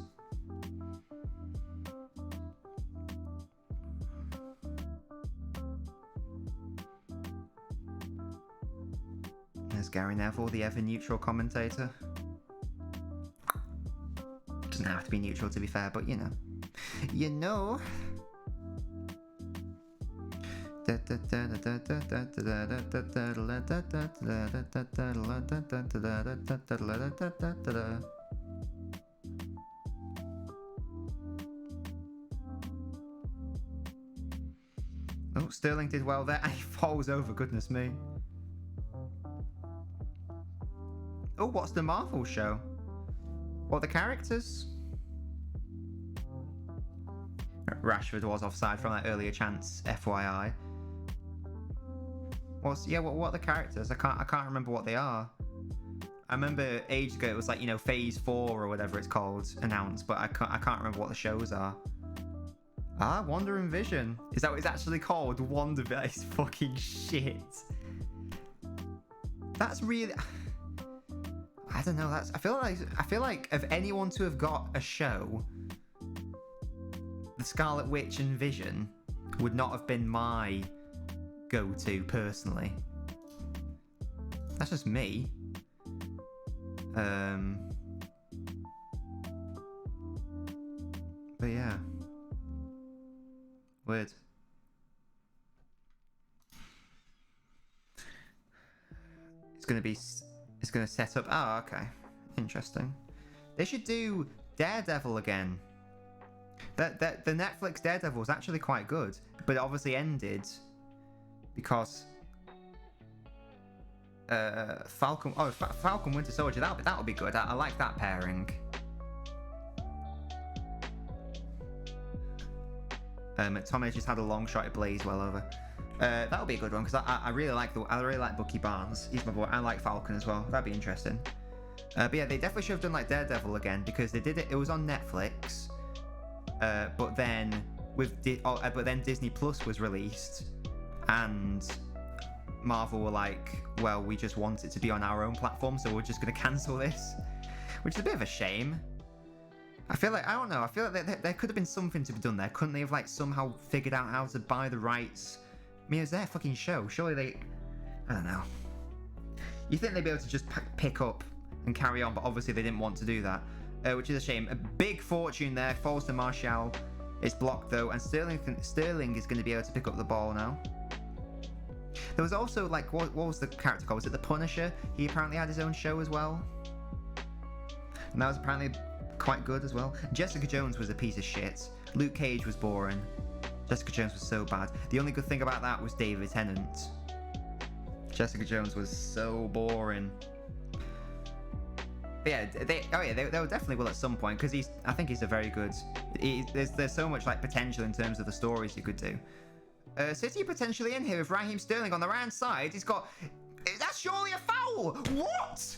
There's Gary Neville, the ever-neutral commentator. Doesn't have to be neutral, to be fair, but you know. You know. Oh, Sterling did well there, and he falls over, goodness me. Oh, what's the Marvel show? What, the characters? Rashford was offside from that earlier chance, FYI. What are the characters? I can't remember what they are. I remember ages ago it was like, you know, Phase 4 or whatever it's called announced, but I can't remember what the shows are. Ah, Wonder and Vision. Is that what it's actually called? Wonder? That is fucking shit. That's really... I don't know. I feel like of anyone to have got a show, the Scarlet Witch and Vision would not have been my go-to personally. That's just me. But yeah. Weird. It's gonna set up. Oh, okay. Interesting. They should do Daredevil again. The Netflix Daredevil was actually quite good, but it obviously ended because Falcon Winter Soldier. That'll be good. I like that pairing. Tommy just had a long shot at Blaze well over. That'll be a good one because I really like Bucky Barnes. He's my boy. I like Falcon as well. That'd be interesting. But yeah, they definitely should have done like Daredevil again because they did it. It was on Netflix, but then Disney Plus was released, and Marvel were like, "Well, we just want it to be on our own platform, so we're just going to cancel this," which is a bit of a shame. I feel like there could have been something to be done there. Couldn't they have like somehow figured out how to buy the rights? I mean, it's their fucking show. Surely they... I don't know. You think they'd be able to just pick up and carry on, but obviously they didn't want to do that, which is a shame. A big fortune there falls to Martial. It's blocked though, and Sterling is going to be able to pick up the ball now. There was also like, what was the character called? Was it the Punisher? He apparently had his own show as well, and that was apparently quite good as well. Jessica Jones was a piece of shit. Luke Cage was boring. Jessica Jones was so bad. The only good thing about that was David Tennant. Jessica Jones was so boring. But yeah, they were definitely will at some point because I think he's a very good. There's so much like potential in terms of the stories you could do. City potentially in here with Raheem Sterling on the right hand side. He's got. That's surely a foul. What?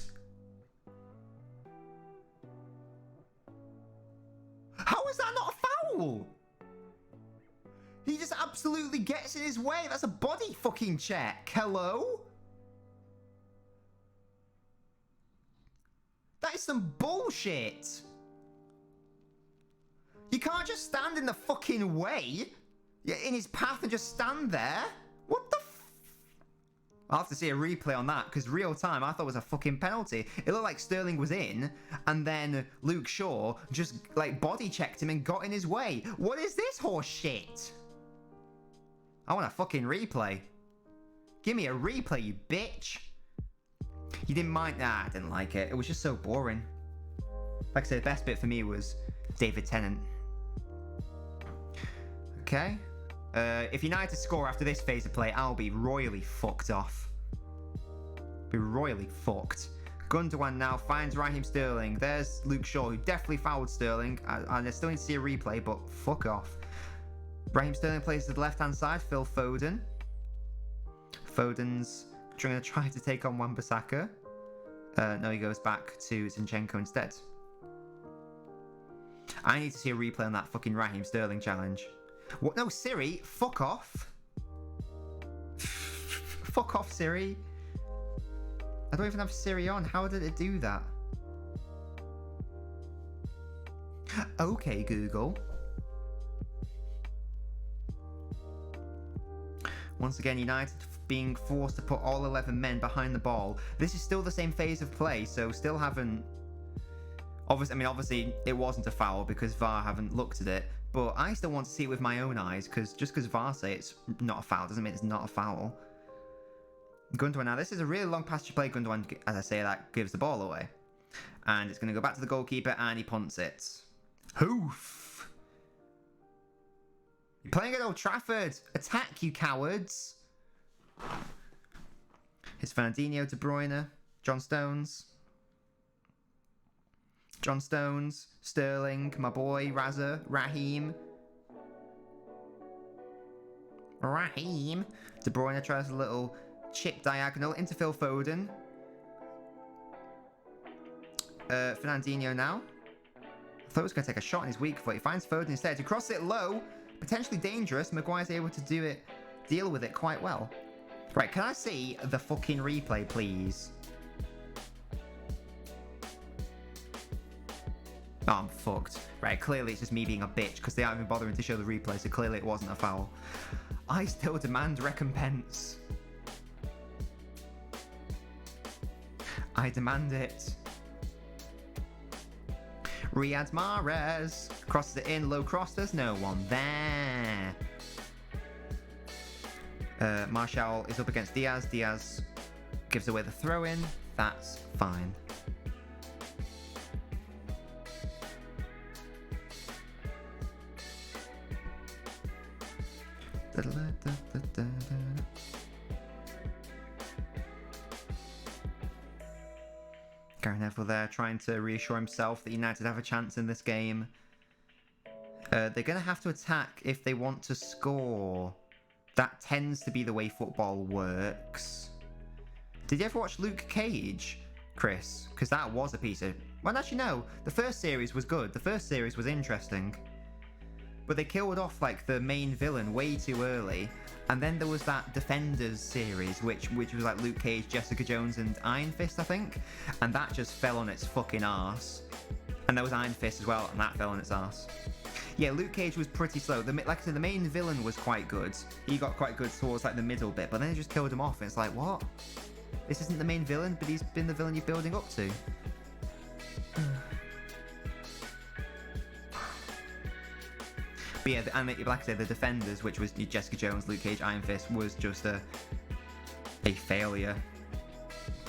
How is that not a foul? He just absolutely gets in his way. That's a body fucking check. Hello? That is some bullshit. You can't just stand in the fucking way. You're in his path and just stand there. I'll have to see a replay on that, because real time, I thought it was a fucking penalty. It looked like Sterling was in, and then Luke Shaw just, like, body checked him and got in his way. What is this horse shit? I want a fucking replay. Give me a replay, you bitch. You didn't mind? Nah, I didn't like it. It was just so boring. Like I said, the best bit for me was David Tennant. Okay. If United score after this phase of play, I'll be royally fucked off. Be royally fucked. Gundogan now finds Raheem Sterling. There's Luke Shaw, who definitely fouled Sterling. And I still need to see a replay, but fuck off. Raheem Sterling plays to the left-hand side. Phil Foden. Foden's going to try to take on Wan-Bissaka. No, he goes back to Zinchenko instead. I need to see a replay on that fucking Raheem Sterling challenge. What? No, Siri, fuck off. Fuck off, Siri. I don't even have Siri on. How did it do that? Okay, Google. Once again, United being forced to put all 11 men behind the ball. This is still the same phase of play, so still haven't... Obviously, it wasn't a foul because VAR haven't looked at it. But I still want to see it with my own eyes, because just because VAR say it's not a foul doesn't mean it's not a foul. Gundogan now, this is a really long pass to play. Gundogan, as I say, that gives the ball away. And it's going to go back to the goalkeeper, and he punts it. Hoof! You're playing at Old Trafford! Attack, you cowards! It's Fernandinho, De Bruyne, John Stones. John Stones, Sterling, my boy, Raheem. De Bruyne tries a little chip diagonal into Phil Foden. Fernandinho now. I thought he was going to take a shot on his weak foot. He finds Foden instead. He crosses it low. Potentially dangerous. Maguire's able to deal with it quite well. Right, can I see the fucking replay, please? Oh, I'm fucked. Right, clearly it's just me being a bitch because they aren't even bothering to show the replay, so clearly it wasn't a foul. I still demand recompense. I demand it. Riyad Mahrez crosses it in, low cross, there's no one there. Martial is up against Diaz. Diaz gives away the throw-in. That's fine. Gary Neville there trying to reassure himself that United have a chance in this game. They're going to have to attack if they want to score. That tends to be the way football works. Did you ever watch Luke Cage, Chris? Because that was a piece of... Well, actually, no. The first series was good. The first series was interesting. But they killed off, like, the main villain way too early. And then there was that Defenders series, which was, like, Luke Cage, Jessica Jones, and Iron Fist, I think. And that just fell on its fucking arse. And there was Iron Fist as well, and that fell on its arse. Yeah, Luke Cage was pretty slow. Like I said, the main villain was quite good. He got quite good towards, like, the middle bit. But then they just killed him off, and it's like, what? This isn't the main villain, but he's been the villain you're building up to. But yeah, and like I said, the Defenders, which was Jessica Jones, Luke Cage, Iron Fist, was just a failure.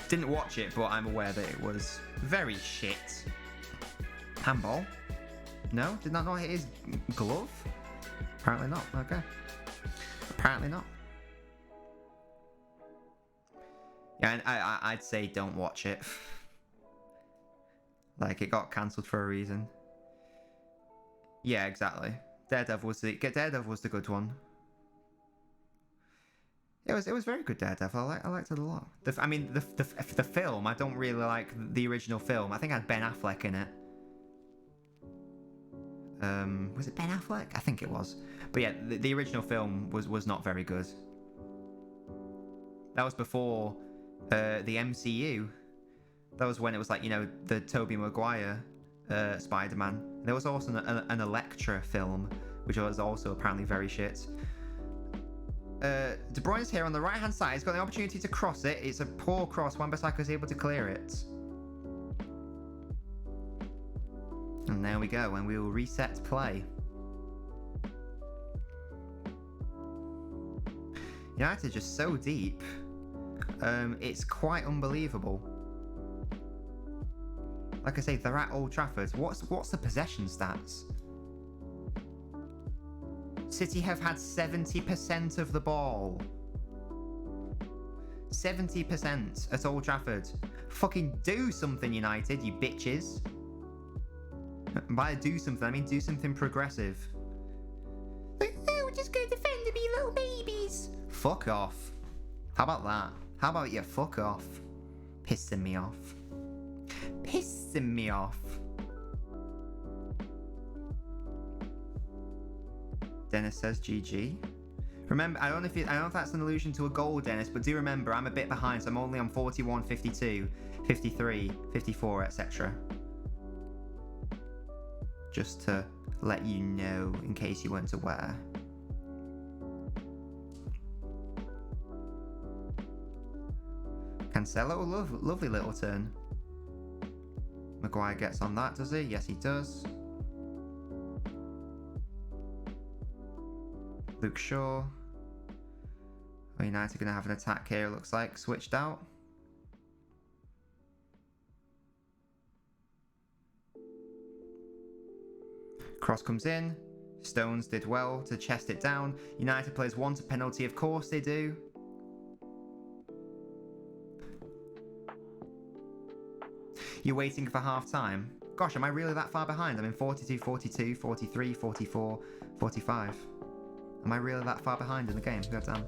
Didn't watch it, but I'm aware that it was very shit. Handball? No? Did that not hit his glove? Apparently not. Okay. Apparently not. Yeah, and I'd say don't watch it. Like, it got cancelled for a reason. Yeah, exactly. Daredevil was the good one. It was very good, Daredevil. I liked it a lot. The film, I don't really like the original film. I think it had Ben Affleck in it. Was it Ben Affleck? I think it was. But yeah, the original film was not very good. That was before the MCU. That was when it was like, you know, the Tobey Maguire Spider-Man. There was also an Elektra film, which was also apparently very shit. De Bruyne's here on the right-hand side. He's got the opportunity to cross it. It's a poor cross. Wan-Bissaka's able to clear it. And there we go. And we will reset play. United are just so deep. It's quite unbelievable. Like I say, they're at Old Trafford. What's the possession stats? City have had 70% of the ball. 70% at Old Trafford. Fucking do something, United, you bitches. And by do something, I mean do something progressive. Like, oh, we're just going to defend and be little babies. Fuck off. How about that? How about you fuck off? Pissing me off. Pissing me off. Dennis says GG. Remember, I don't know if that's an allusion to a goal, Dennis, but do remember I'm a bit behind, so I'm only on 41, 52, 53, 54, etc. Just to let you know in case you weren't aware. Cancelo, lovely little turn. Maguire gets on that, does he? Yes, he does. Luke Shaw. Oh, United are going to have an attack here, it looks like. Switched out. Cross comes in. Stones did well to chest it down. United players want a penalty, of course they do. You're waiting for half time? Gosh, am I really that far behind? I'm in 42, 42, 43, 44, 45. Am I really that far behind in the game? God damn.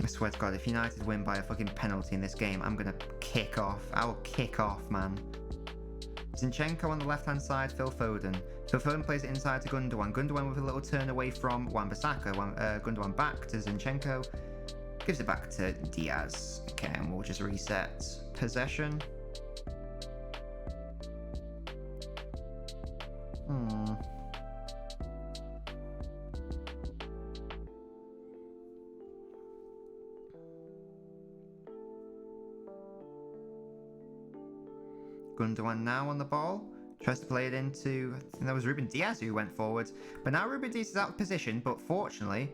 I swear to God, if United win by a fucking penalty in this game, I'm gonna kick off. I'll kick off, man. Zinchenko on the left-hand side, Phil Foden. Phil Foden plays it inside to Gundogan. Gundogan with a little turn away from Wan-Bissaka. Gundogan back to Zinchenko. Gives it back to Diaz. Okay, and we'll just reset possession. Gundogan now on the ball. Tries to play it into, I think that was Ruben Diaz who went forward. But now Ruben Diaz is out of position, but fortunately,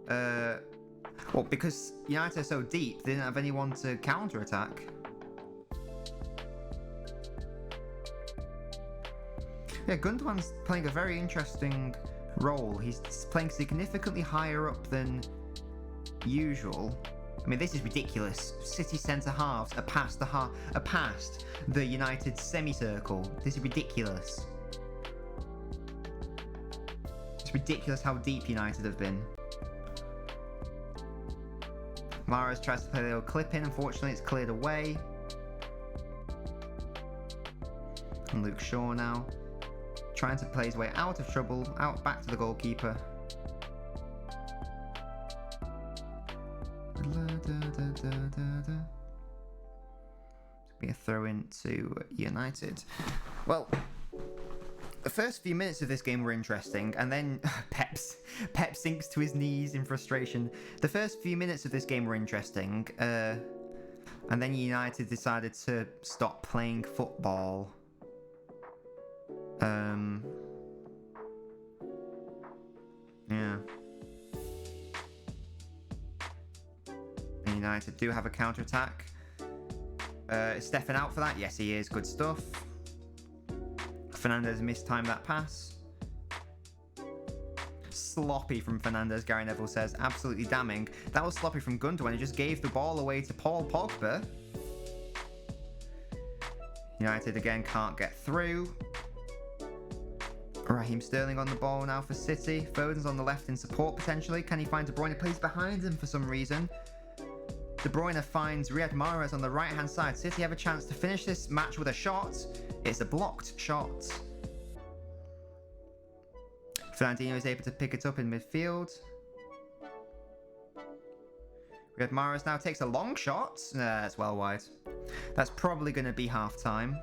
well, because United are so deep, they didn't have anyone to counter-attack. Yeah, Gundogan's playing a very interesting role. He's playing significantly higher up than usual. I mean, this is ridiculous. City centre halves are past the United semicircle. This is ridiculous. It's ridiculous how deep United have been. Mahrez tries to play a little clip in. Unfortunately, it's cleared away. And Luke Shaw now trying to play his way out of trouble, out back to the goalkeeper. Be a throw in to United. Well, the first few minutes of this game were interesting, and then Pep sinks to his knees in frustration. The first few minutes of this game were interesting, and then United decided to stop playing football. Yeah. And United do have a counter-attack. Is Stefan out for that? Yes, he is. Good stuff. Fernandes mistimed that pass. Sloppy from Fernandes, Gary Neville says. Absolutely damning. That was sloppy from Gundogan. He just gave the ball away to Paul Pogba. United again can't get through. Raheem Sterling on the ball now for City. Foden's on the left in support potentially. Can he find De Bruyne? Plays behind him for some reason. De Bruyne finds Riyad Mahrez on the right-hand side. City have a chance to finish this match with a shot. It's a blocked shot. Fernandinho is able to pick it up in midfield. Red Mahrez now takes a long shot. That's well wide. That's probably going to be half time.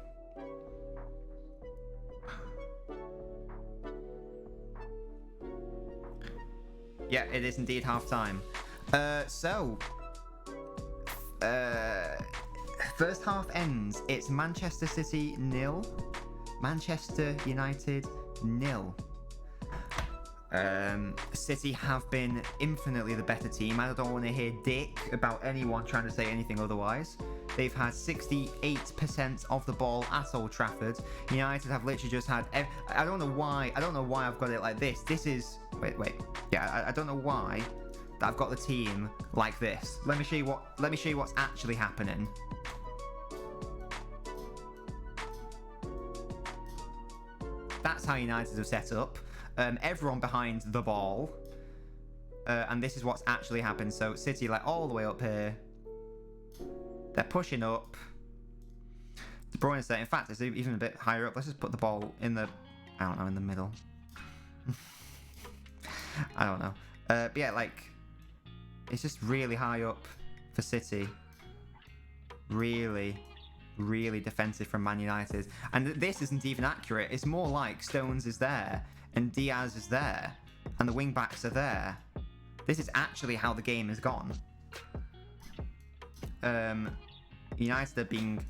Yeah, it is indeed half time. First half ends. It's Manchester City 0, Manchester United 0. City have been infinitely the better team. I don't want to hear dick about anyone trying to say anything otherwise. They've had 68% of the ball at Old Trafford. United have literally just had... I don't know why I've got it like this. This is... Wait. Yeah, I don't know why that I've got the team like this. Let me show you what's actually happening. That's how United have set up. Everyone behind the ball. And this is what's actually happened. So City like all the way up here. They're pushing up. De Bruyne's there. In fact, it's even a bit higher up. Let's just put the ball in the... I don't know, in the middle. I don't know. But yeah, like... It's just really high up for City. Really defensive from Man United. And this isn't even accurate. It's more like Stones is there and Diaz is there and the wing backs are there. This is actually how the game has gone. United are being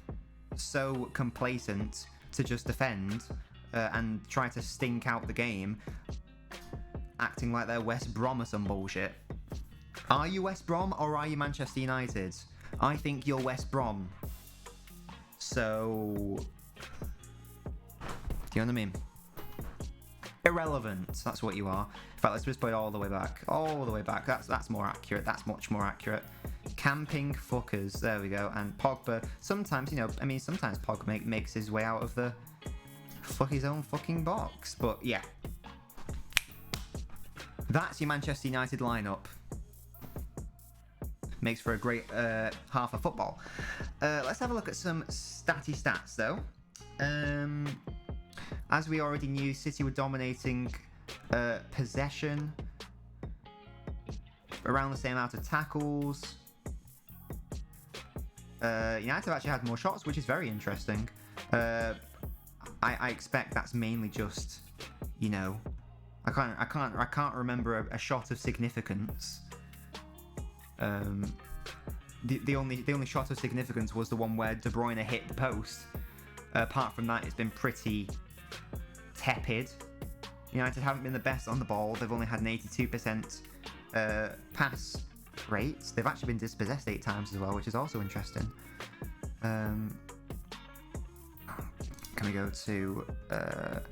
so complacent to just defend and try to stink out the game, acting like they're West Brom or some bullshit. Are you West Brom or are you Manchester United? I think you're West Brom. So, do you know what I mean? Irrelevant. That's what you are. In fact, let's just put it all the way back. All the way back. That's more accurate. That's much more accurate. Camping fuckers. There we go. And Pogba. Sometimes, sometimes Pogba makes his way out of the his own fucking box. But yeah, that's your Manchester United lineup. Makes for a great half of football. Let's have a look at some stats though. As we already knew, City were dominating possession, around the same amount of tackles. United have actually had more shots, which is very interesting. I expect that's mainly just, I can't remember a shot of significance. The only shot of significance was the one where De Bruyne hit the post. Apart from that, it's been pretty tepid. United haven't been the best on the ball. They've only had an 82% pass rate. They've actually been dispossessed 8 times as well, which is also interesting. Can we go to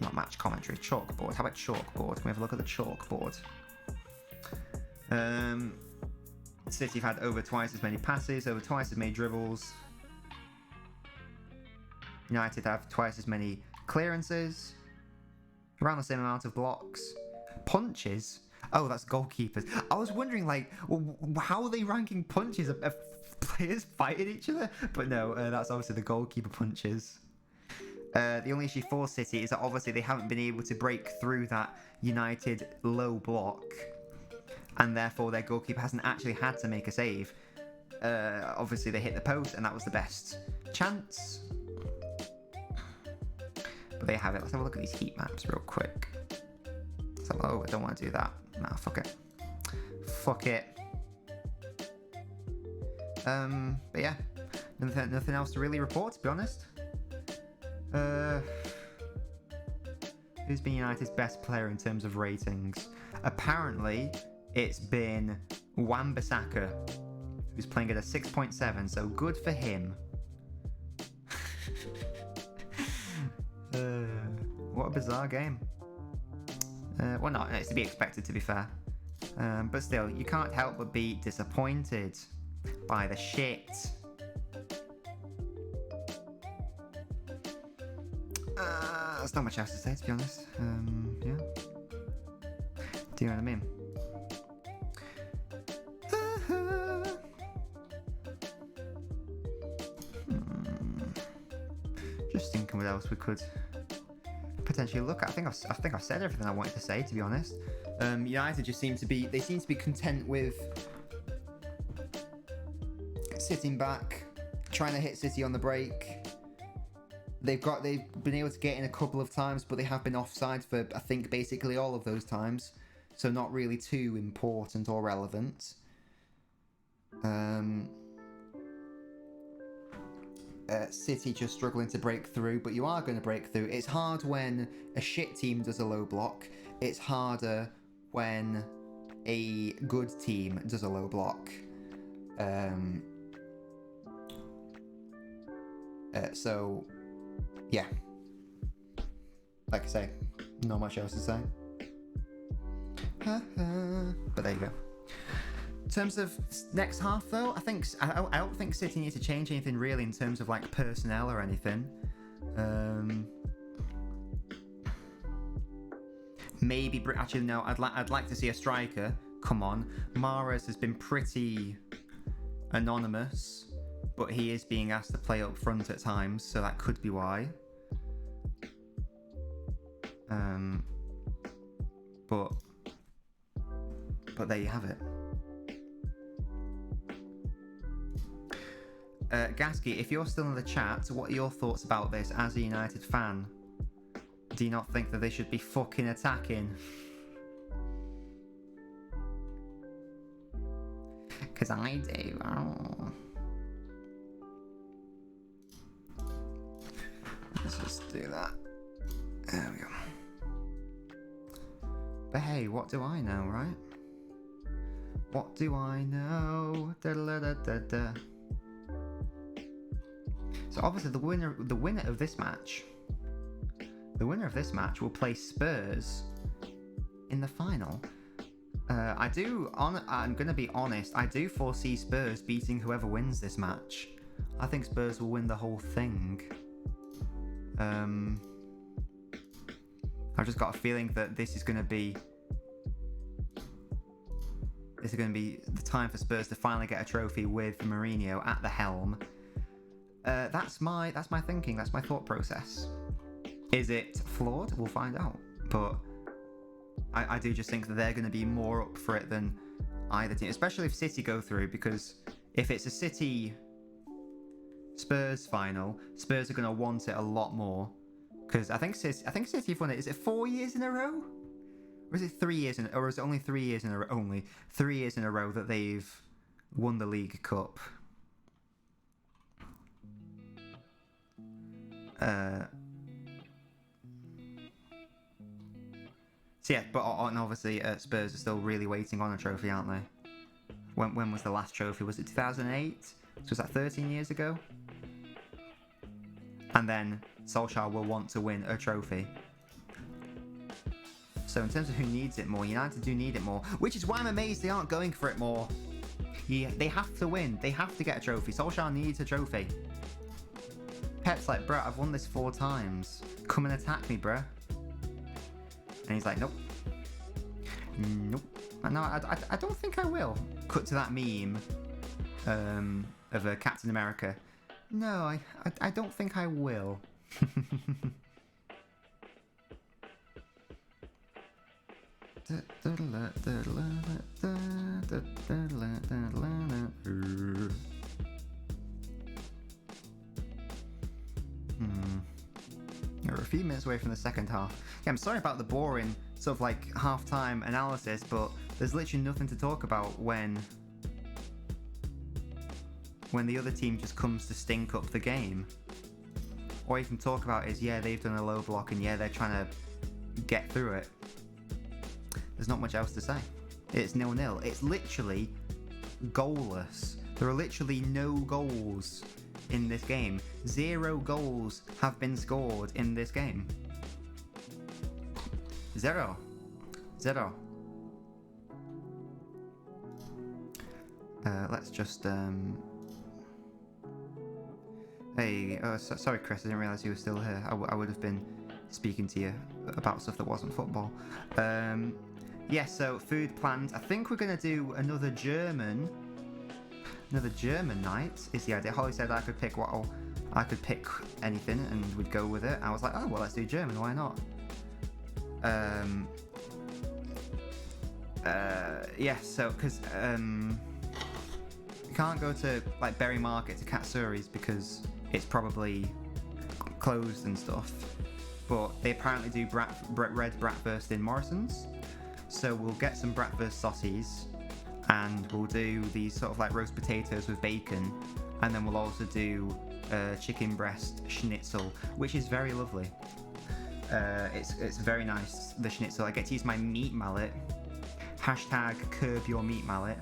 not match commentary, chalkboard? How about chalkboard? Can we have a look at the chalkboard? City have had over twice as many passes, over twice as many dribbles. United have twice as many clearances, around the same amount of blocks. Punches? Oh, that's goalkeepers. I was wondering, how are they ranking punches? Are players fighting each other? But no, that's obviously the goalkeeper punches. The only issue for City is that obviously they haven't been able to break through that United low block. And therefore their goalkeeper hasn't actually had to make a save. Obviously they hit the post and that was the best chance. But there you have it. Let's have a look at these heat maps real quick. So, I don't want to do that. Nah, fuck it. Fuck it. But yeah, nothing else to really report, to be honest. Who's been United's best player in terms of ratings? Apparently, it's been Wan-Bissaka, who's playing at a 6.7, so good for him. What a bizarre game. Well, not, it's to be expected, to be fair. But still, you can't help but be disappointed by the shit. There's not much else to say, to be honest. Yeah. Do you know what I mean? Just thinking what else we could potentially look at. I think I've said everything I wanted to say, to be honest. United just seem to be content with sitting back, trying to hit City on the break. They've been able to get in a couple of times, but they have been offside for, I think, basically all of those times. So not really too important or relevant. City just struggling to break through, but you are going to break through. It's hard when a shit team does a low block. It's harder when a good team does a low block. So, yeah. Like I say, not much else to say. But there you go. In terms of next half, though, I don't think City need to change anything really in terms of like personnel or anything. Maybe actually no. I'd like to see a striker. Come on, Mahrez has been pretty anonymous, but he is being asked to play up front at times, so that could be why. But there you have it. Gasky, if you're still in the chat, what are your thoughts about this as a United fan? Do you not think that they should be fucking attacking? Because I do. Oh. Let's just do that. There we go. But hey, what do I know, right? What do I know? Da da da da da. So obviously the winner of this match, will play Spurs in the final. I'm going to be honest, I do foresee Spurs beating whoever wins this match. I think Spurs will win the whole thing. I've just got a feeling that this is going to be the time for Spurs to finally get a trophy with Mourinho at the helm. That's my thinking. That's my thought process. Is it flawed? We'll find out. But I do just think that they're going to be more up for it than either team, especially if City go through. Because if it's a City Spurs final, Spurs are going to want it a lot more. Because I think City have won it. Is it 4 years in a row? Or is it 3 years or is it only 3 years in a row? Only 3 years in a row that they've won the League Cup. So yeah, but obviously Spurs are still really waiting on a trophy, aren't they? When was the last trophy? Was it 2008? So was that 13 years ago? And then Solskjaer will want to win a trophy. So in terms of who needs it more, United do need it more, which is why I'm amazed they aren't going for it more. Yeah, they have to win. They have to get a trophy. Solskjaer needs a trophy. Pep's like, bruh, I've won this 4 times. Come and attack me, bruh. And he's like, nope. Nope. No, I don't think I will. Cut to that meme of Captain America. No, I don't think I will. We're a few minutes away from the second half. Yeah, I'm sorry about the boring sort of like half-time analysis, but there's literally nothing to talk about when the other team just comes to stink up the game. All you can talk about is, yeah, they've done a low block and yeah, they're trying to get through it. There's not much else to say. It's 0-0. It's literally goalless. There are literally no goals in this game. 0 goals have been scored in this game. 0. Let's just Hey, sorry Chris, I didn't realise you were still here. I would have been speaking to you about stuff that wasn't football. Yeah, so food planned. I think we're going to do another German night is the idea. Holly said I could pick anything and we'd go with it. I was like, oh, well, let's do German, why not? Yeah, so, because can't go to like Berry Market to Katsuri's because it's probably closed and stuff. But they apparently do red bratwurst in Morrison's, so we'll get some bratwurst sausages, and we'll do these sort of like roast potatoes with bacon, and then we'll also do chicken breast schnitzel, which is very lovely. It's very nice, the schnitzel. I get to use my meat mallet. Hashtag curb your meat mallet.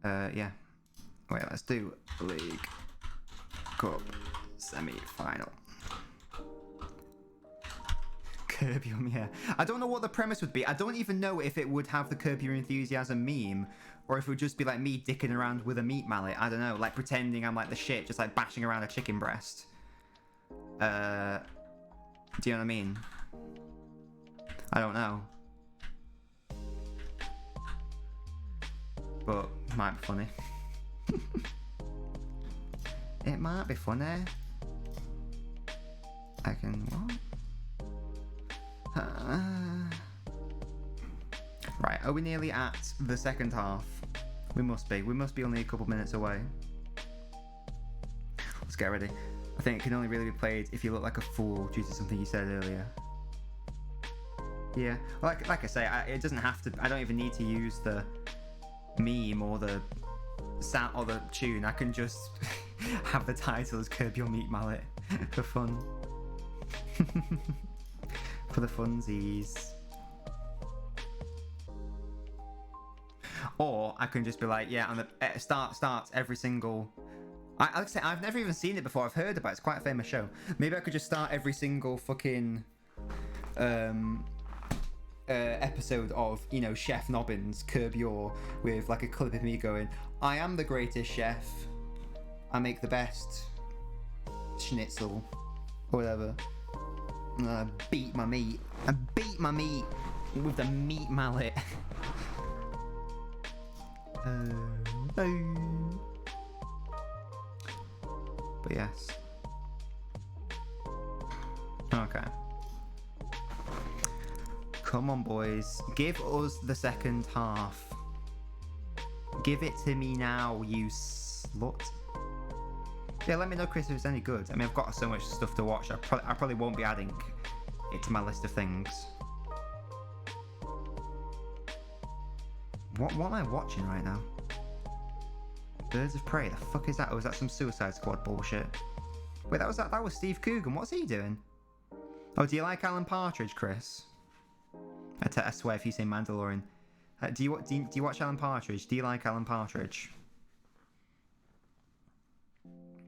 Yeah. Wait, let's do League Cup semi-final. Curb your, yeah. I don't know what the premise would be. I don't even know if it would have the Curb Your Enthusiasm meme, or if it would just be like me dicking around with a meat mallet. I don't know, like pretending I'm like the shit, just like bashing around a chicken breast. Do you know what I mean? I don't know. But it might be funny. It might be funny. I can what? Right, are we nearly at the second half? We must be. We must be only a couple minutes away. Let's get ready. I think it can only really be played if you look like a fool due to something you said earlier. Yeah, like I say, it doesn't have to. I don't even need to use the meme or the sound or the tune. I can just have the title as Curb Your Meat Mallet for fun. For the funsies. Or I can just be like, yeah, on the starts every single. I'd say I've never even seen it before. I've heard about it. It's quite a famous show. Maybe I could just start every single fucking episode of, you know, Chef Nobbins Curb Your, with like a clip of me going, I am the greatest chef. I make the best schnitzel or whatever. I beat my meat. I beat my meat with the meat mallet. But yes. Okay. Come on, boys. Give us the second half. Give it to me now, you slut. Yeah, let me know, Chris, if it's any good. I mean, I've got so much stuff to watch. I probably won't be adding it to my list of things. What am I watching right now? Birds of Prey. The fuck is that? Oh, is that some Suicide Squad bullshit? Wait, that was Steve Coogan. What's he doing? Oh, do you like Alan Partridge, Chris? I swear, if you say Mandalorian, do you watch Alan Partridge? Do you like Alan Partridge?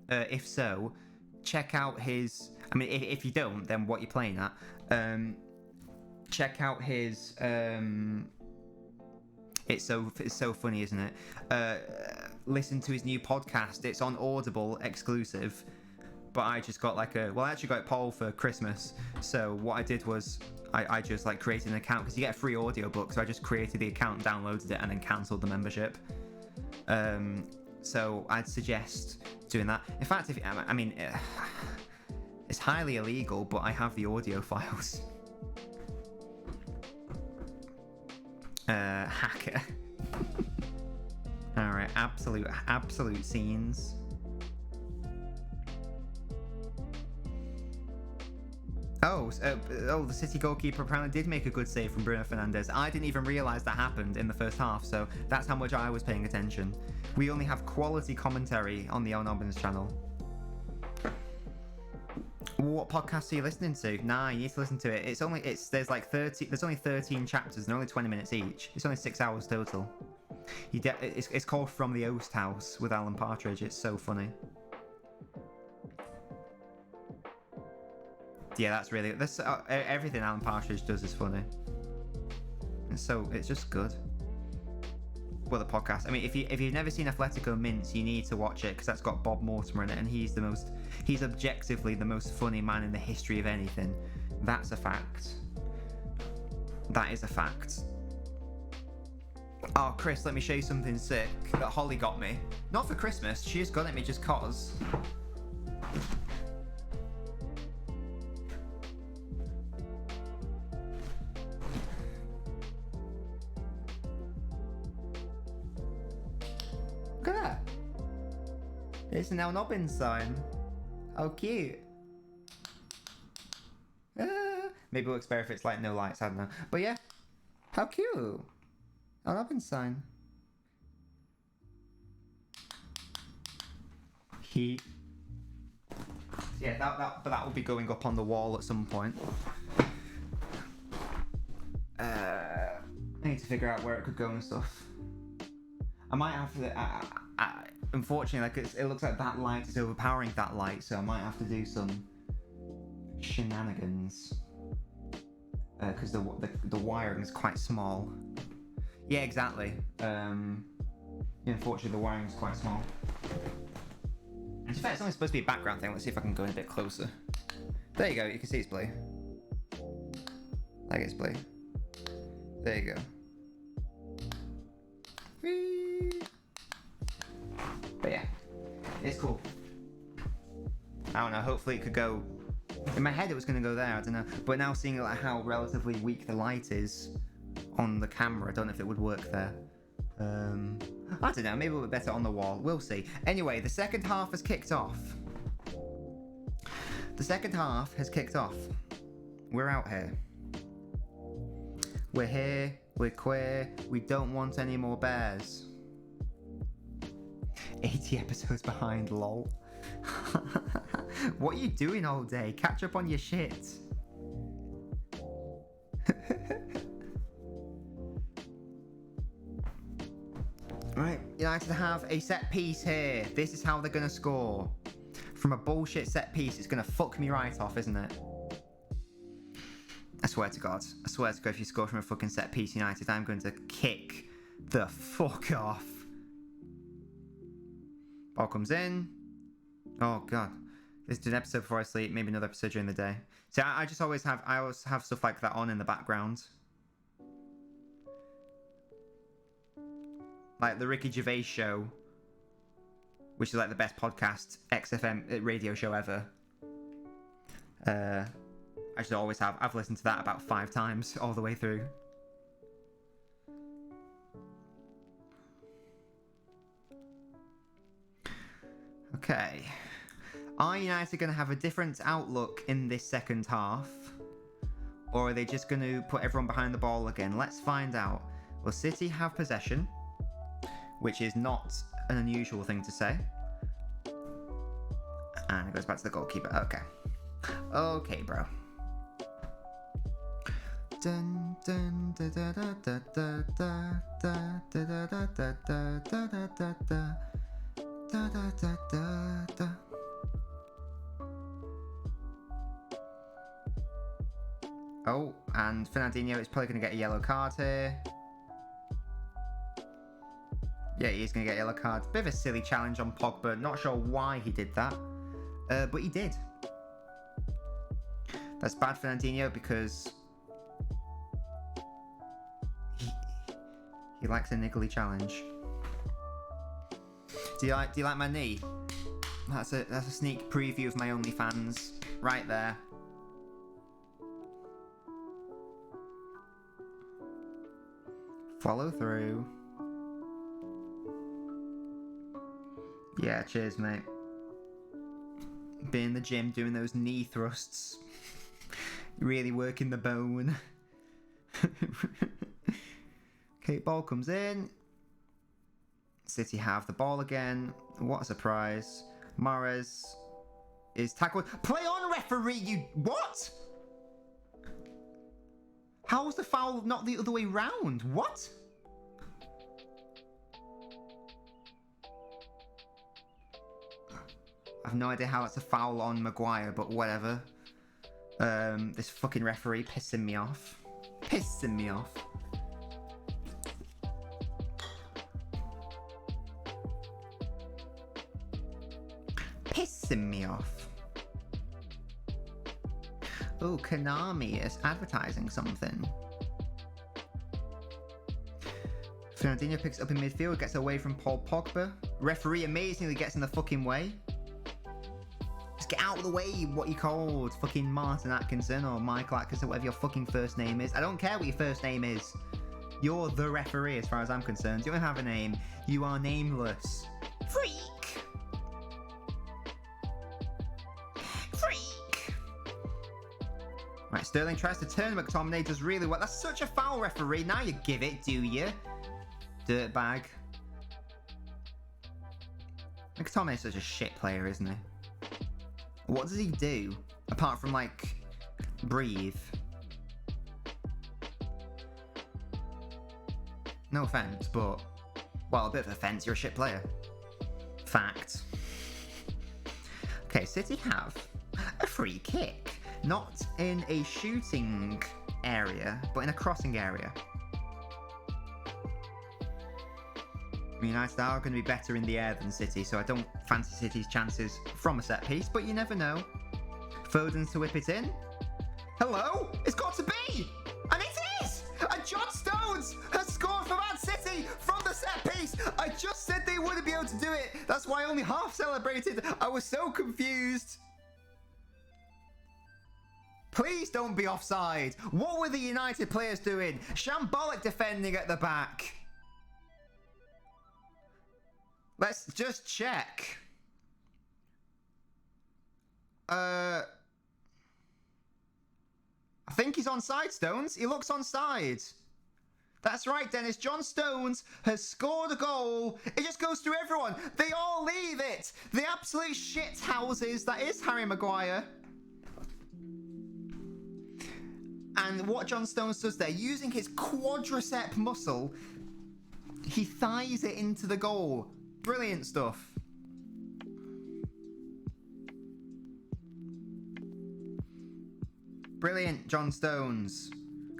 If so, check out his. I mean, if you don't, then what you're playing at? Check out his. It's so funny, isn't it? Listen to his new podcast. It's on Audible exclusive. But I just got like I actually got it Paul for Christmas. So what I did was I just like created an account, because you get a free audiobook. So I just created the account, downloaded it, and then cancelled the membership. So I'd suggest doing that. In fact, it's highly illegal, but I have the audio files. Hacker. All right, absolute scenes. The City goalkeeper apparently did make a good save from Bruno Fernandes. I didn't even realise that happened in the first half, so that's how much I was paying attention. We only have quality commentary on the LNobbins channel. What podcast are you listening to? Nah, you need to listen to it. There's only 13 chapters and only 20 minutes each. It's only 6 hours total. It's called From the Oast House with Alan Partridge. It's so funny. Yeah, that's really everything Alan Partridge does is funny. It's just good. Well, the podcast. I mean, if you've never seen Atletico Mince, you need to watch it, because that's got Bob Mortimer in it, and he's objectively the most funny man in the history of anything. That's a fact. That is a fact. Oh, Chris, let me show you something sick that Holly got me. Not for Christmas. She just got it me just cause. It's an LNobbins sign. How cute. Maybe we'll experiment if it's like no lights, I don't know. But yeah, how cute. LNobbins sign. Yeah, that will be going up on the wall at some point. I need to figure out where it could go and stuff. I might have to. Unfortunately, like it looks like that light is overpowering that light, so I might have to do some shenanigans. Because the wiring is quite small. Yeah, exactly. Yeah, unfortunately, the wiring is quite small. In fact, it's only supposed to be a background thing. Let's see if I can go in a bit closer. There you go. You can see it's blue. Like it's blue. There you go. Whee! But yeah, it's cool. I don't know. Hopefully, it could go. In my head, it was going to go there. I don't know. But now seeing like how relatively weak the light is on the camera, I don't know if it would work there. I don't know, maybe it'll be better on the wall. We'll see. Anyway, the second half has kicked off. The second half has kicked off. We're out here. We're here. We're queer. We don't want any more bears. 80 episodes behind, lol. What are you doing all day? Catch up on your shit. Right, United have a set piece here. This is how they're going to score. From a bullshit set piece, it's going to fuck me right off, isn't it? I swear to God. I swear to God, if you score from a fucking set piece, United, I'm going to kick the fuck off. Ball comes in. Oh, God. This is an episode before I sleep, maybe another episode during the day. See, I always have stuff like that on in the background. Like the Ricky Gervais show, which is like the best podcast XFM radio show ever. I should always have. I've listened to that about 5 times all the way through. Okay. Are United going to have a different outlook in this second half? Or are they just going to put everyone behind the ball again? Let's find out. Will City have possession? Which is not an unusual thing to say. And it goes back to the goalkeeper. Okay. Okay, bro. Dun dun da da da da da da da da da da da da da da da da da da da. Oh, and Fernandinho is probably going to get a yellow card here. Yeah, he's going to get a yellow card. Bit of a silly challenge on Pogba. Not sure why he did that. But he did. That's bad, Fernandinho, because he likes a niggly challenge. Do you like my knee? That's a sneak preview of my OnlyFans right there. Follow through. Yeah, cheers, mate. Be in the gym doing those knee thrusts. Really working the bone. Okay, ball comes in. City have the ball again. What a surprise. Mahrez is tackled. Play on, referee, you... What? How was the foul not the other way round? What? I have no idea how it's a foul on Maguire, but whatever. This fucking referee pissing me off. Pissing me off. Pissing me off. Oh, Konami is advertising something. Fernandinho picks up in midfield, gets away from Paul Pogba. Referee amazingly gets in the fucking way. Just get out of the way, what you called. Fucking Martin Atkinson or Michael Atkinson, whatever your fucking first name is. I don't care what your first name is. You're the referee as far as I'm concerned. You don't have a name. You are nameless. Freak! Right, Sterling tries to turn McTominay, does really well. That's such a foul, referee. Now you give it, do you? Dirtbag. McTominay's such a shit player, isn't he? What does he do? Apart from, like, breathe. No offense, but... Well, a bit of offense, you're a shit player. Fact. Okay, City have a free kick. Not in a shooting area, but in a crossing area. United are going to be better in the air than City, so I don't fancy City's chances from a set piece, but you never know. Foden's to whip it in. Hello? It's got to be! And it is! And John Stones has scored for Man City from the set piece! I just said they wouldn't be able to do it! That's why I only half celebrated. I was so confused. Please don't be offside. What were the United players doing? Shambolic defending at the back. Let's just check. I think he's onside, Stones. He looks onside. That's right, Dennis. John Stones has scored a goal. It just goes through everyone. They all leave it. The absolute shit houses that is Harry Maguire. And what John Stones does there, using his quadricep muscle, he thighs it into the goal. Brilliant stuff. Brilliant, John Stones.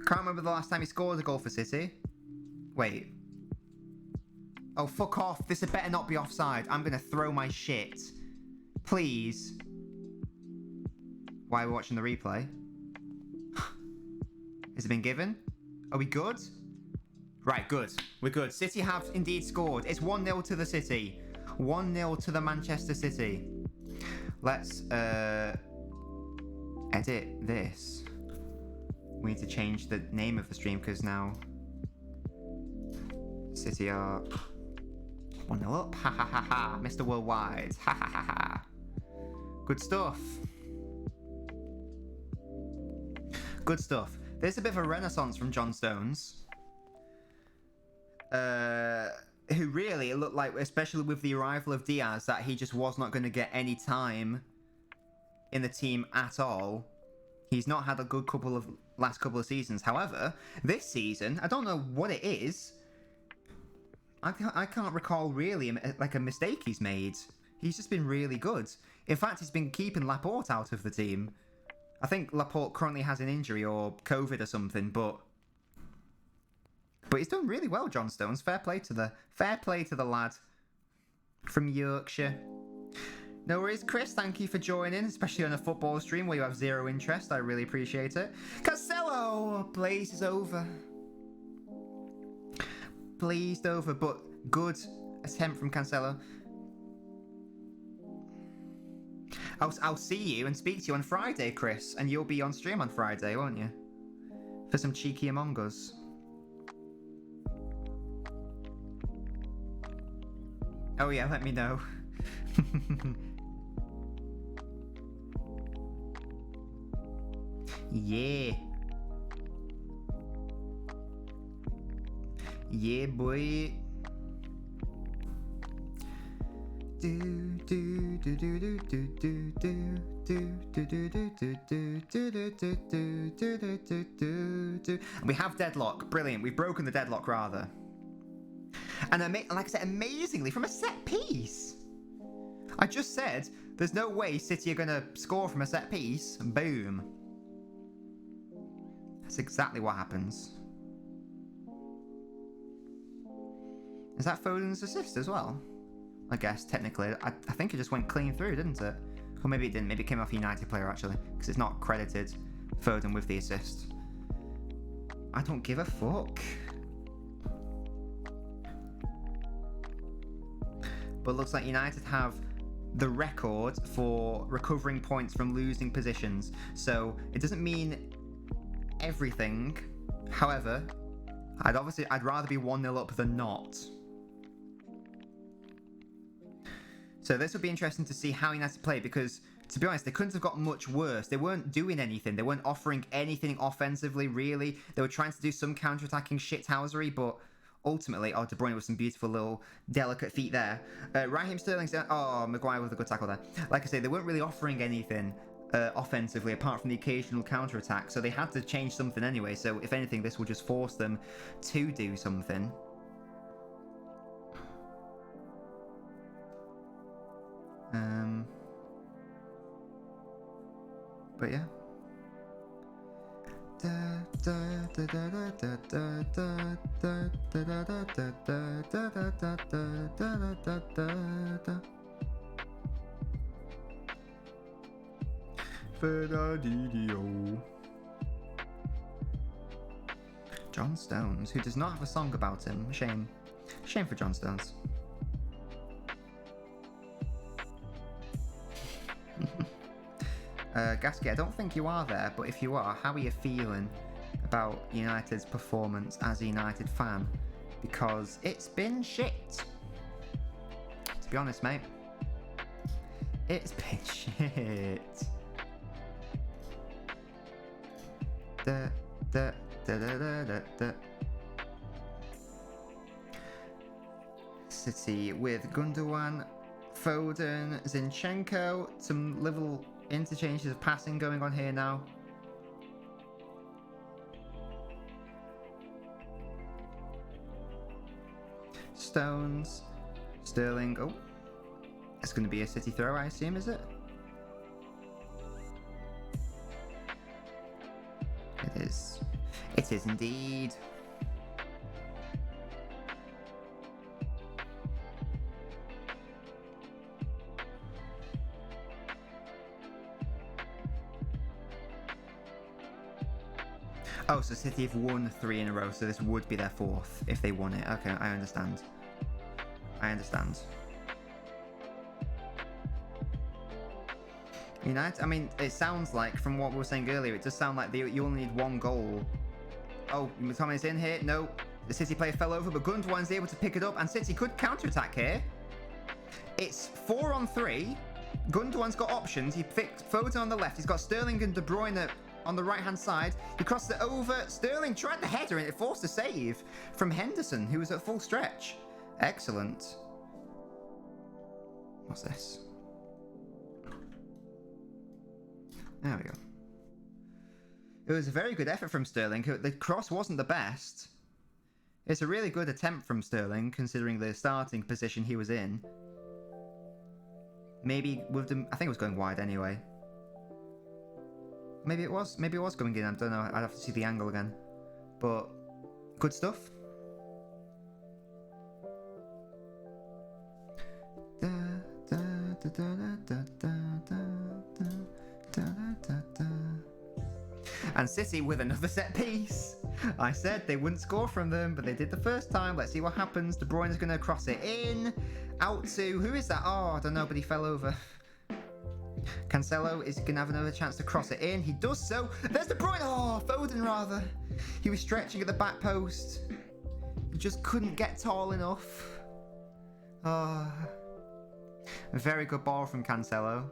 Can't remember the last time he scored a goal for City. Wait. Oh, fuck off. This had better not be offside. I'm going to throw my shit. Please. Why are we watching the replay? Has it been given? Are we good? Right, good. We're good. City have indeed scored. It's 1-0 to the City. 1-0 to the Manchester City. Let's edit this. We need to change the name of the stream because now City are 1-0 up. Ha ha ha ha. Mr. Worldwide. Ha ha ha ha. Good stuff. Good stuff. There's a bit of a renaissance from John Stones. Who really, it looked like, especially with the arrival of Diaz, that he just was not going to get any time in the team at all. He's not had a good last couple of seasons. However, this season, I don't know what it is. I can't recall really like a mistake he's made. He's just been really good. In fact, he's been keeping Laporte out of the team. I think Laporte currently has an injury or COVID or something, but he's done really well, John Stones. Fair play to the lad from Yorkshire. No worries, Chris. Thank you for joining, especially on a football stream where you have zero interest. I really appreciate it. Cancelo, blazes over. Blazed over, but good attempt from Cancelo. I'll see you and speak to you on Friday, Chris, and you'll be on stream on Friday, won't you? For some cheeky Among Us. Oh yeah, let me know. Yeah. Yeah, boy. We have deadlock. Brilliant. We've broken the deadlock, rather. And like I said, amazingly, from a set piece. I just said there's no way City are going to score from a set piece. And boom. That's exactly what happens. Is that Foden's assist as well? I guess, technically. I think it just went clean through, didn't it? Or maybe it didn't. Maybe it came off a United player, actually. Because it's not credited Foden with the assist. I don't give a fuck. But it looks like United have the record for recovering points from losing positions. So it doesn't mean everything. However, I'd rather be 1-0 up than not. So this will be interesting to see how United play, because to be honest, they couldn't have got much worse. They weren't doing anything. They weren't offering anything offensively, really. They were trying to do some counter-attacking shithousery, but ultimately, De Bruyne with some beautiful little delicate feet there. Raheem Sterling's down. Oh, Maguire with a good tackle there. Like I say, they weren't really offering anything offensively apart from the occasional counter-attack, so they had to change something anyway. So if anything, this will just force them to do something. But yeah. John Stones, who does not have a song about him. Shame. Shame for John Stones. Gasky, I don't think you are there, but if you are, how are you feeling about United's performance as a United fan? Because it's been shit. To be honest, mate. It's been shit. City with Gundogan, Foden, Zinchenko, some little interchanges of passing going on here now. Stones, Sterling. Oh, it's going to be a City throw, I assume, is it? It is. It is indeed. Oh, so City have won 3 in a row, so this would be their 4th if they won it. Okay, I understand. I understand. United, I mean, it sounds like, from what we were saying earlier, it does sound like you only need 1 goal. Oh, McTominay's in here. No, the City player fell over, but Gundogan's able to pick it up, and City could counter-attack here. It's 4 on 3. Gundogan's got options. He picked Foden on the left. He's got Sterling and De Bruyne on the right-hand side. He crossed it over. Sterling tried the header, and it forced a save from Henderson, who was at full stretch. Excellent. What's this? There we go. It was a very good effort from Sterling. The cross wasn't the best. It's a really good attempt from Sterling, considering the starting position he was in. Maybe with them, I think it was going wide anyway. Maybe it was going in. I don't know. I'd have to see the angle again. But good stuff. And City with another set piece. I said they wouldn't score from them, but they did the first time. Let's see what happens. De Bruyne's going to cross it in. Out to... Who is that? Oh, I don't know, but he fell over. Cancelo is going to have another chance to cross it in. He does so. There's De Bruyne. Oh, Foden rather. He was stretching at the back post. He just couldn't get tall enough. Oh. A very good ball from Cancelo.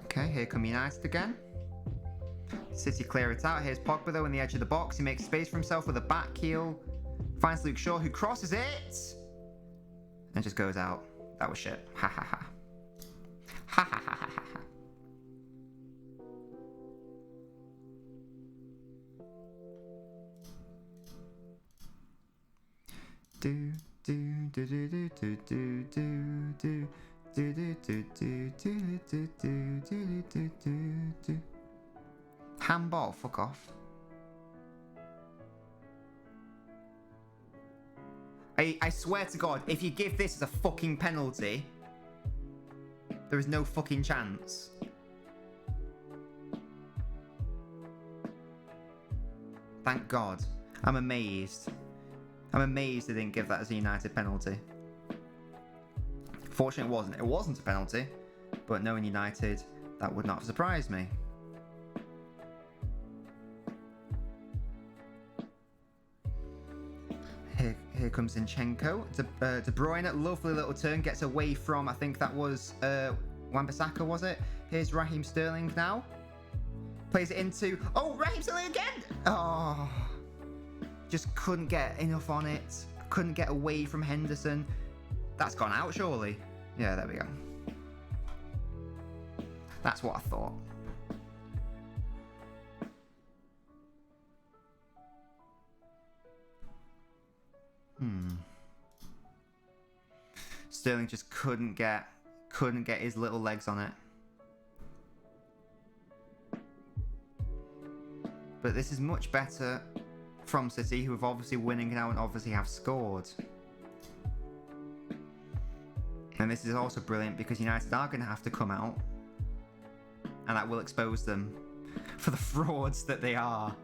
Okay, here come United again. City clear it out. Here's Pogba though in the edge of the box. He makes space for himself with a back heel. Finds Luke Shaw, who crosses it and just goes out. That was shit. Ha ha ha. Ha ha ha ha ha. Do do do do do do do do do do do do do do do do do. Handball, fuck off. I swear to God, if you give this as a fucking penalty, There is no fucking chance. Thank God. I'm amazed. I'm amazed they didn't give that as a United penalty. Fortunately, it wasn't. It wasn't a penalty, but knowing United, that would not have surprised me. Here comes Zinchenko. De Bruyne, lovely little turn, gets away from, I think that was Wan-Bissaka, was it? Here's Raheem Sterling now. Plays it into... Oh, Raheem Sterling again! Oh, just couldn't get enough on it. Couldn't get away from Henderson. That's gone out, surely. Yeah, there we go. That's what I thought. Sterling just couldn't get his little legs on it. But this is much better from City, who have obviously winning now and obviously have scored. And this is also brilliant because United are going to have to come out, and that will expose them for the frauds that they are.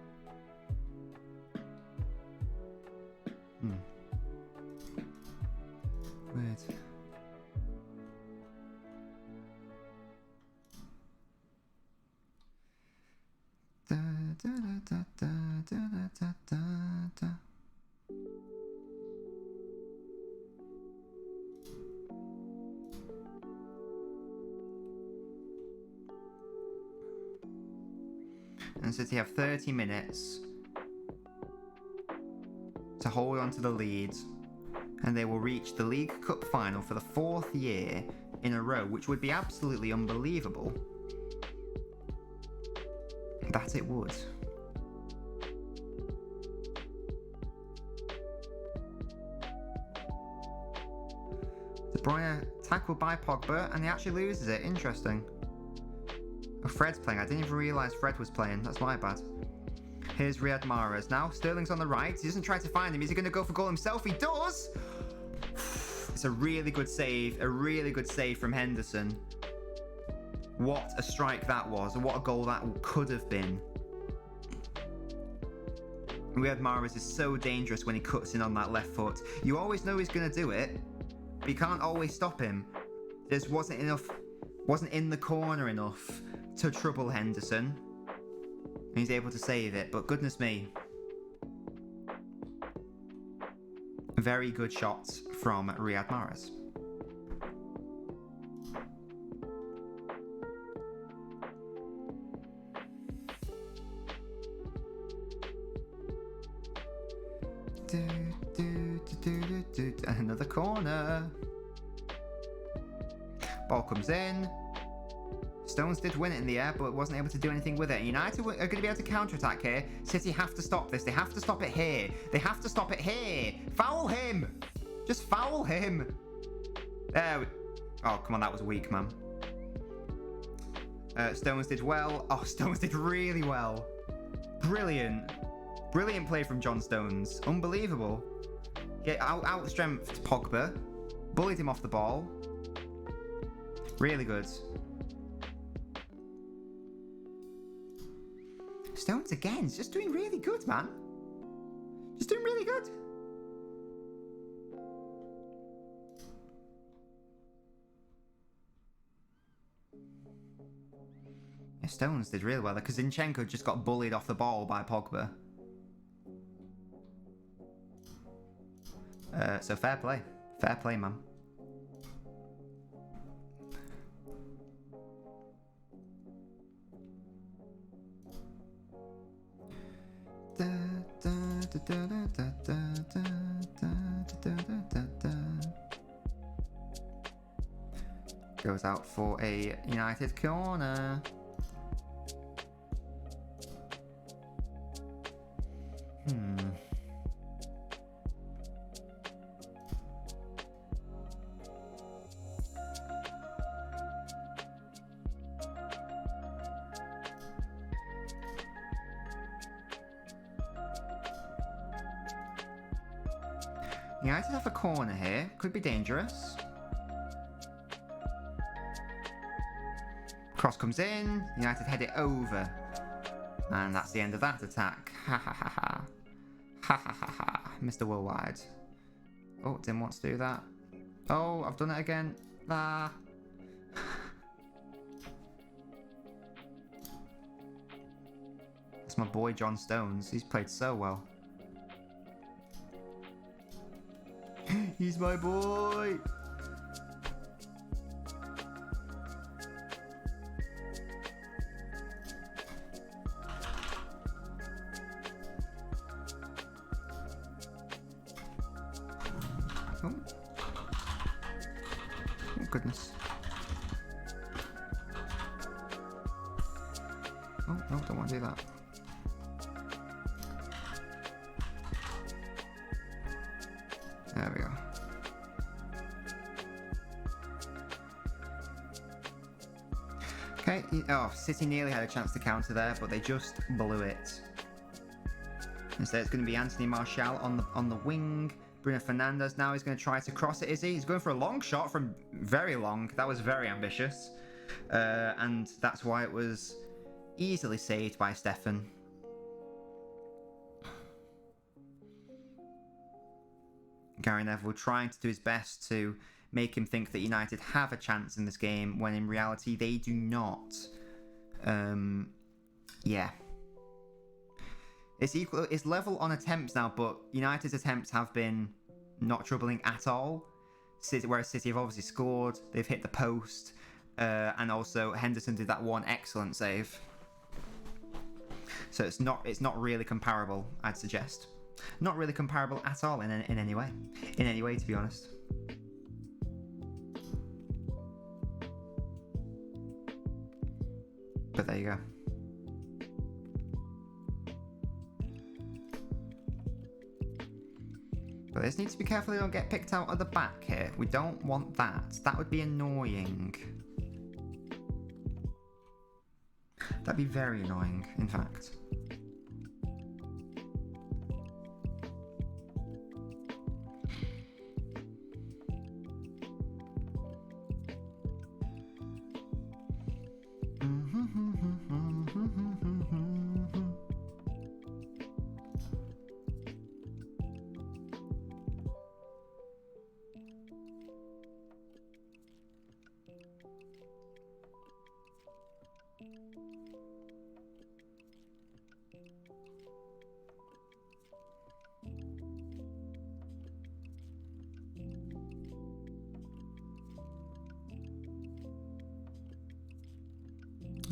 Weird. And City have 30 minutes to hold on to the lead, and they will reach the League Cup final for the 4th year in a row, which would be absolutely unbelievable. That it would. De Bruyne tackled by Pogba, and he actually loses it. Interesting. Oh, Fred's playing. I didn't even realise Fred was playing. That's my bad. Here's Riyad Mahrez now. Sterling's on the right. He doesn't try to find him. Is he going to go for goal himself? He does! It's a really good save. A really good save from Henderson. What a strike that was. And what a goal that could have been. Riyad Mahrez is so dangerous when he cuts in on that left foot. You always know he's going to do it, but you can't always stop him. Just wasn't in the corner enough to trouble Henderson. And he's able to save it, but goodness me. Very good shots from Riyad Mahrez. Another corner. Ball comes in. Stones did win it in the air, but wasn't able to do anything with it. United are going to be able to counter-attack here. City have to stop this. They have to stop it here. They have to stop it here. Foul him. Just foul him. There we... Oh, come on. That was weak, man. Stones did well. Oh, Stones did really well. Brilliant. Brilliant play from John Stones. Unbelievable. Yeah, out-strengthed Pogba. Bullied him off the ball. Really good. Stones again. He's just doing really good, man. Just doing really good. Yeah, Stones did really well because Zinchenko just got bullied off the ball by Pogba. So fair play. Fair play, man. Goes out for a United corner. United have a corner here. Could be dangerous. Cross comes in. United head it over. And that's the end of that attack. Ha ha ha ha. Ha ha ha ha. Mr. Worldwide. Oh, didn't want to do that. Oh, I've done it again. Ah. It's my boy John Stones. He's played so well. He's my boy. Oh. Oh goodness. Oh no, don't want to do that. There we go. Okay, oh, City nearly had a chance to counter there, but they just blew it. Instead, it's going to be Anthony Martial on the wing. Bruno Fernandes now is going to try to cross it, is he? He's going for a long shot from very long. That was very ambitious. And that's why it was easily saved by Stefan. Gary Neville trying to do his best to make him think that United have a chance in this game, when in reality they do not. Yeah. It's level on attempts now, but United's attempts have been not troubling at all. Whereas City have obviously scored, they've hit the post, and also Henderson did that one excellent save. So it's not really comparable, I'd suggest. Not really comparable at all in any way. In any way, to be honest. But there you go. But this needs to be careful they don't get picked out at the back here. We don't want that. That would be annoying. That'd be very annoying, in fact.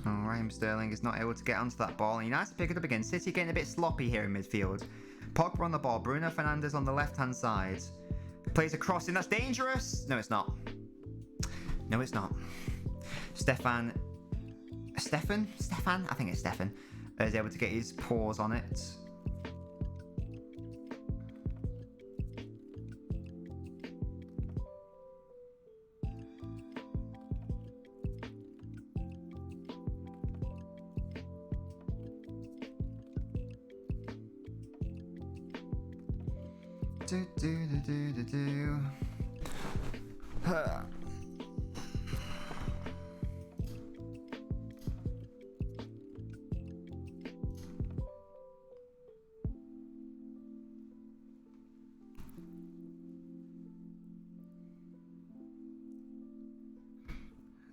Raheem Sterling is not able to get onto that ball, and United pick it up again. City getting a bit sloppy here in midfield. Pogba on the ball, Bruno Fernandes on the left-hand side. Plays a crossing, that's dangerous! No, it's not. No, it's not. Stefan? I think it's Stefan. Is able to get his paws on it.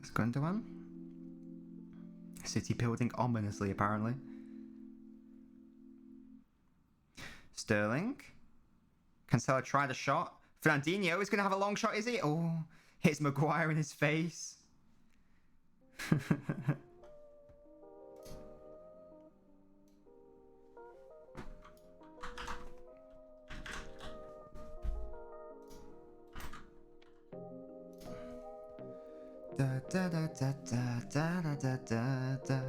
It's going to one. City building ominously, apparently. Sterling. Cancelo tried a shot. Fernandinho is going to have a long shot, is he? Oh, hits Maguire in his face. Da, da, da, da, da, da, da, da, da.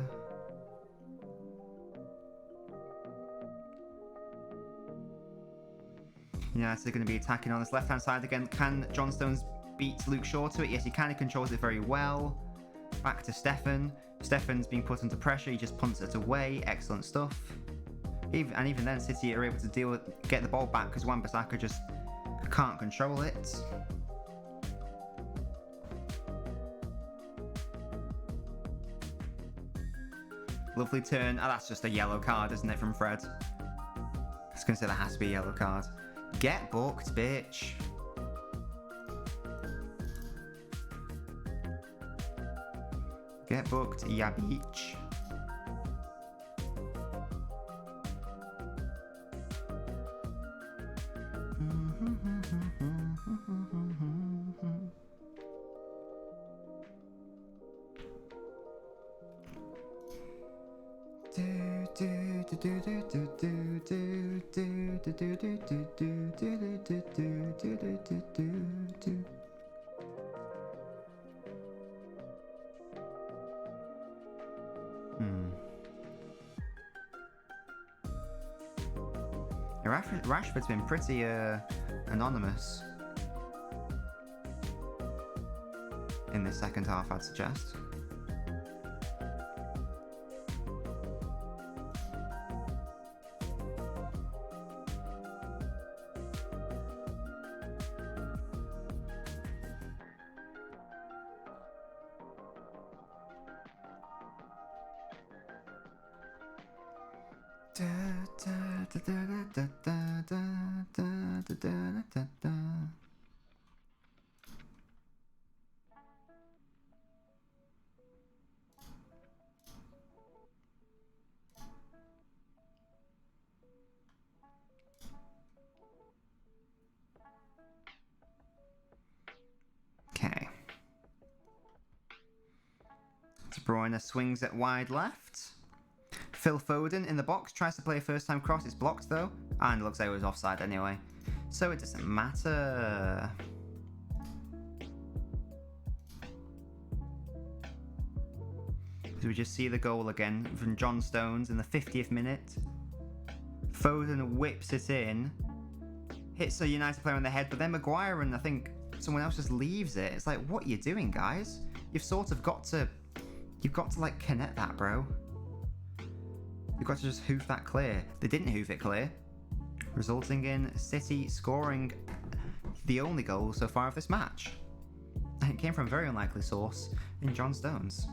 Yeah, so they're going to be attacking on this left-hand side again. Can John Stones beat Luke Shaw to it? Yes, he can. He controls it very well. Back to Stefan. Stefan's being put under pressure. He just punts it away. Excellent stuff. Even then, City are able to get the ball back because Wan-Bissaka just can't control it. Lovely turn. Oh, that's just a yellow card, isn't it, from Fred? I was going to say that has to be a yellow card. Get booked, bitch. Get booked, ya bitch. Rashford's been pretty anonymous in the second half, I'd suggest. Okay. De Bruyne swings it wide left. Phil Foden in the box, tries to play a first-time cross. It's blocked, though. And it looks like it was offside anyway. So it doesn't matter. So we just see the goal again from John Stones in the 50th minute. Foden whips it in. Hits a United player on the head, but then Maguire and I think someone else just leaves it. It's like, what are you doing, guys? You've sort of got to... You've got to, like, connect that, bro. You've got to just hoof that clear. They didn't hoof it clear, resulting in City scoring the only goal so far of this match. And it came from a very unlikely source in John Stones.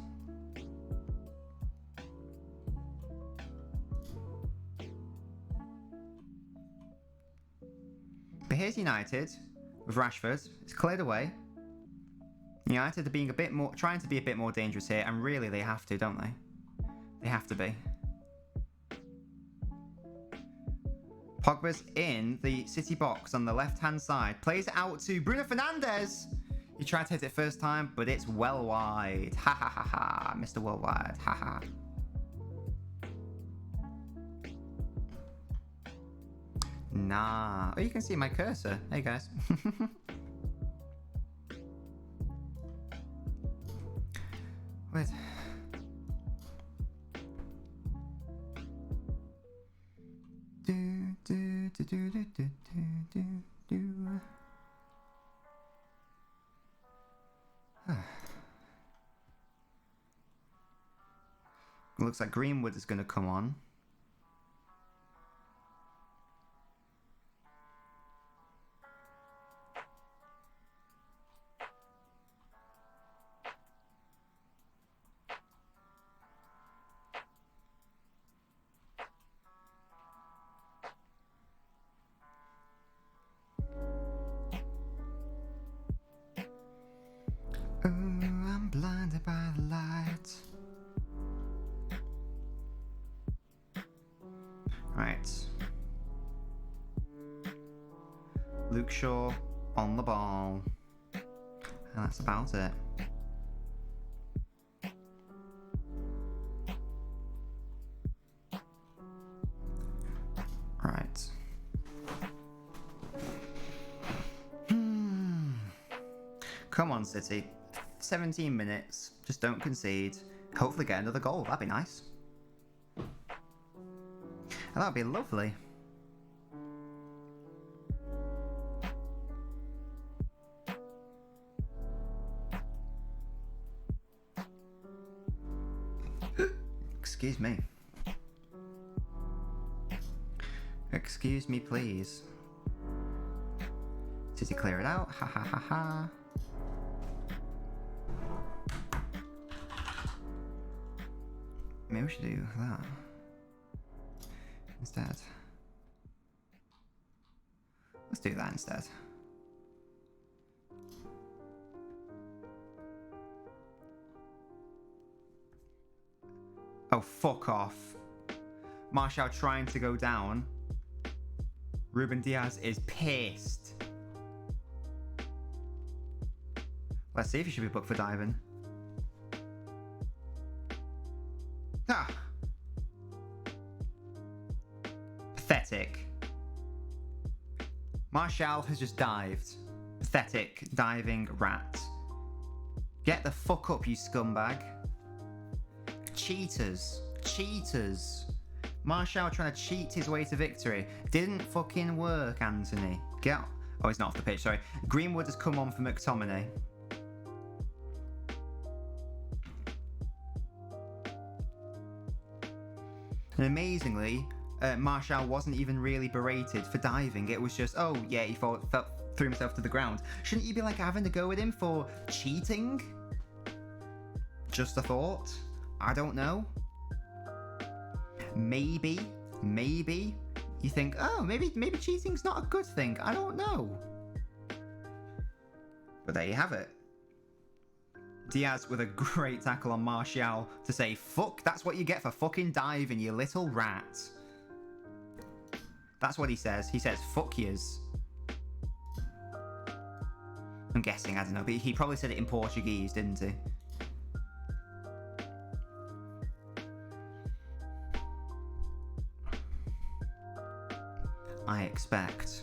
But here's United with Rashford. It's cleared away. United are being a bit more, trying to be a bit more dangerous here, and really they have to, don't they? They have to be. Pogba's in the City box on the left-hand side. Plays it out to Bruno Fernandes. He tried to hit it first time, but it's well wide. Ha ha ha ha, Mr. Worldwide. Ha ha. Nah. Oh, you can see my cursor. Hey, guys. Wait. Looks like Greenwood is going to come on. Oh, I'm blinded by the light. Right. Luke Shaw on the ball. And that's about it. Right. Come on, City. 17 minutes. Just don't concede. Hopefully get another goal. That'd be nice. And that'd be lovely. Excuse me. Excuse me, please. City clear it out. Ha ha ha ha. maybe we should do that instead. Let's do that instead. Oh, fuck off. Martial trying to go down. Ruben Diaz is pissed. Let's see if he should be booked for diving. Ah! Pathetic. Martial has just dived. Pathetic diving rat. Get the fuck up, you scumbag. Cheaters. Cheaters. Martial trying to cheat his way to victory. Didn't fucking work, Anthony. Get... Oh, he's not off the pitch, sorry. Greenwood has come on for McTominay. And amazingly, Martial wasn't even really berated for diving. It was just, oh yeah, he threw himself to the ground. Shouldn't you be like having to go with him for cheating? Just a thought. I don't know. Maybe you think, oh, maybe cheating's not a good thing. I don't know. But there you have it. Diaz with a great tackle on Martial to say, fuck, that's what you get for fucking diving, you little rat. That's what he says. He says, fuck yous. I'm guessing, I don't know, but he probably said it in Portuguese, didn't he? I expect.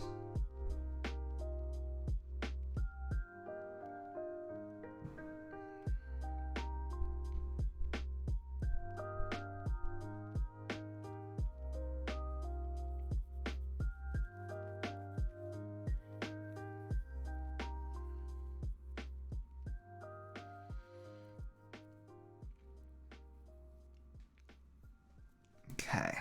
Okay.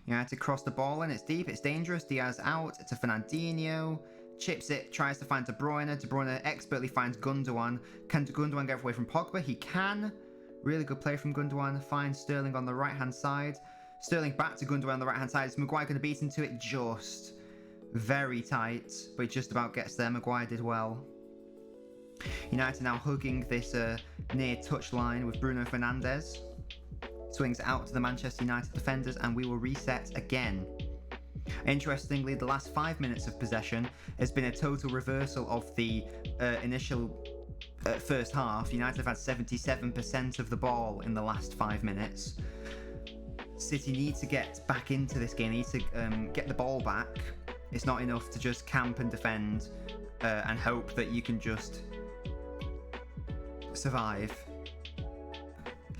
United cross the ball and it's deep, it's dangerous. Diaz out to Fernandinho. Chips it, tries to find De Bruyne. De Bruyne expertly finds Gundogan. Can Gundogan get away from Pogba? He can. Really good play from Gundogan. Finds Sterling on the right-hand side. Sterling back to Gundogan on the right-hand side. Is Maguire going to beat into it? Just. Very tight, but he just about gets there. Maguire did well. United now hugging this near touch line with Bruno Fernandes. Swings out to the Manchester United defenders and we will reset again. Interestingly, the last 5 minutes of possession has been a total reversal of the initial first half. United have had 77% of the ball in the last 5 minutes. City need to get back into this game, need to get the ball back. It's not enough to just camp and defend and hope that you can just survive.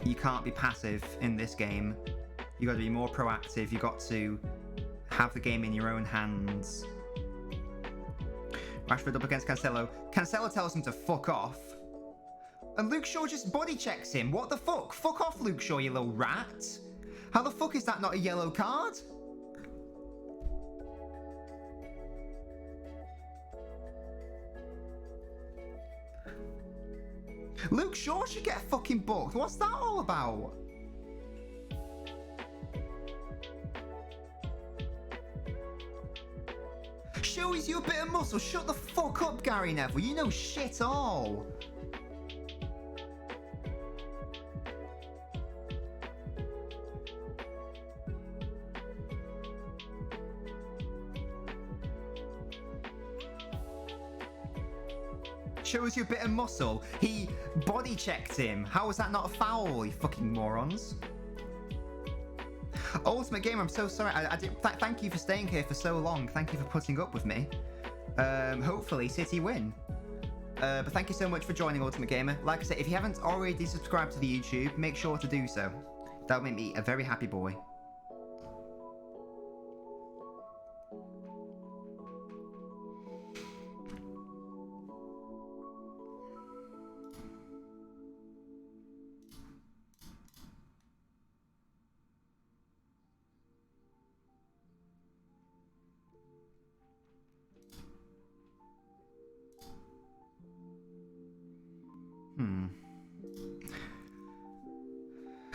You can't be passive in this game. You got to be more proactive. You got to have the game in your own hands. Rashford up against Cancelo. Cancelo tells him to fuck off. And Luke Shaw just body checks him. What the fuck? Fuck off, Luke Shaw, you little rat. How the fuck is that not a yellow card? Luke Shaw should get fucking booked. What's that all about? Shows you a bit of muscle. Shut the fuck up, Gary Neville. You know shit all. Shows you a bit of muscle. He body checked him. How was that not a foul, you fucking morons? Ultimate Gamer, I'm so sorry. Thank you for staying here for so long. Thank you for putting up with me. Hopefully City win. But thank you so much for joining Ultimate Gamer. Like I said, if you haven't already subscribed to the YouTube, make sure to do so. That would make me a very happy boy.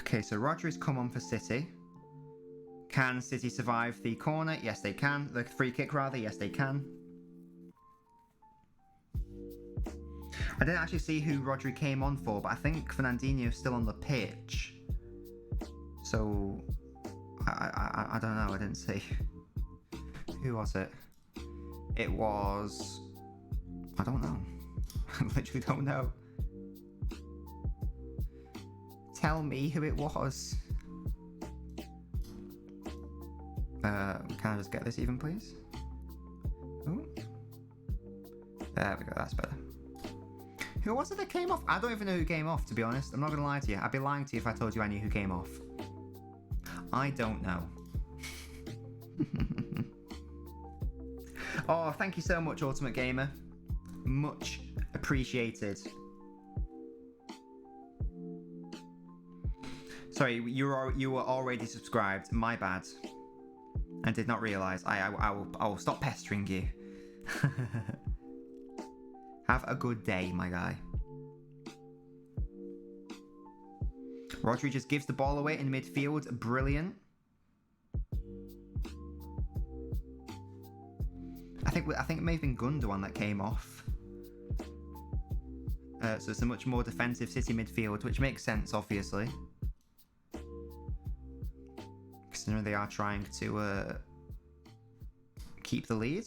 Okay, so Rodri's come on for City. Can City survive the corner? Yes, they can. The free kick, rather. Yes, they can. I didn't actually see who Rodri came on for, but I think Fernandinho's still on the pitch. So, I don't know. I didn't see. Who was it? It was... I don't know. I literally don't know. Tell me who it was. Can I just get this even, please? Ooh. There we go, that's better. Who was it that came off? I don't even know who came off, to be honest. I'm not going to lie to you. I'd be lying to you if I told you I knew who came off. I don't know. Oh, thank you so much, Ultimate Gamer. Much appreciated. Sorry, you were already subscribed. My bad. I did not realise. I will stop pestering you. Have a good day, my guy. Rodri just gives the ball away in midfield. Brilliant. I think it may have been Gundogan that came off. So it's a much more defensive City midfield, which makes sense, obviously. Considering they are trying to keep the lead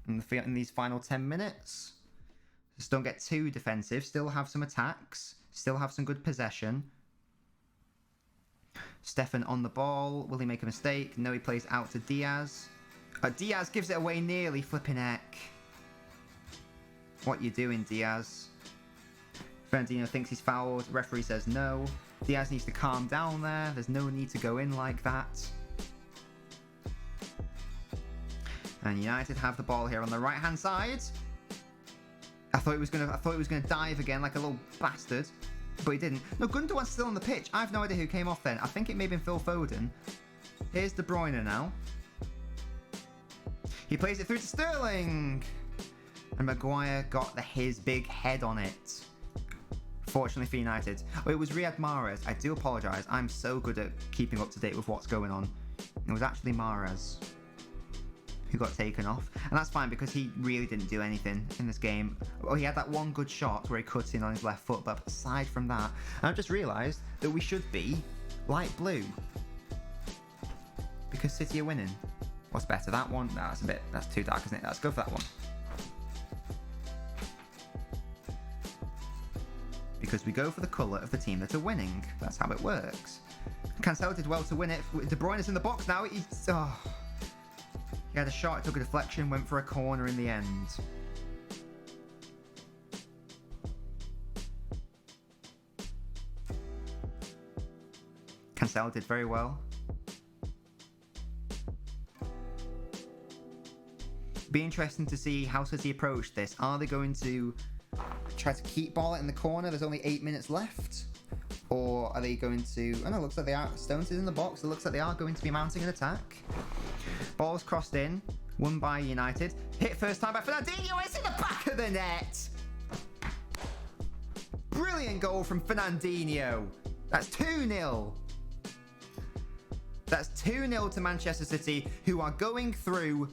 in these final 10 minutes. Just don't get too defensive. Still have some attacks. Still have some good possession. Stefan on the ball. Will he make a mistake? No, he plays out to Diaz. Diaz gives it away nearly. Flipping heck. What you doing, Diaz? Fernandinho thinks he's fouled. Referee says no. Diaz needs to calm down there. There's no need to go in like that. And United have the ball here on the right-hand side. I thought he was gonna dive again like a little bastard, but he didn't. No, Gundogan's still on the pitch. I have no idea who came off then. I think it may have been Phil Foden. Here's De Bruyne now. He plays it through to Sterling, and Maguire got his big head on it. Fortunately for United. Oh, it was Riyad Mahrez. I do apologise. I'm so good at keeping up to date with what's going on. It was actually Mahrez who got taken off. And that's fine because he really didn't do anything in this game. Oh, he had that one good shot where he cut in on his left foot, but aside from that, I've just realised that we should be light blue. Because City are winning. What's better, that one? No, that's too dark, isn't it? Let's go for that one. Because we go for the colour of the team that are winning. That's how it works. Cancelo did well to win it. De Bruyne is in the box now. He had a shot, took a deflection, went for a corner in the end. Cancelo did very well. Be interesting to see how City approach this. Are they going to try to keep ball in the corner? There's only 8 minutes left. Or are they going to... Oh no, it looks like they are. Stones is in the box. It looks like they are going to be mounting an attack. Ball's crossed in. Won by United. Hit first time by Fernandinho. It's in the back of the net. Brilliant goal from Fernandinho. That's 2-0. That's 2-0 to Manchester City, who are going through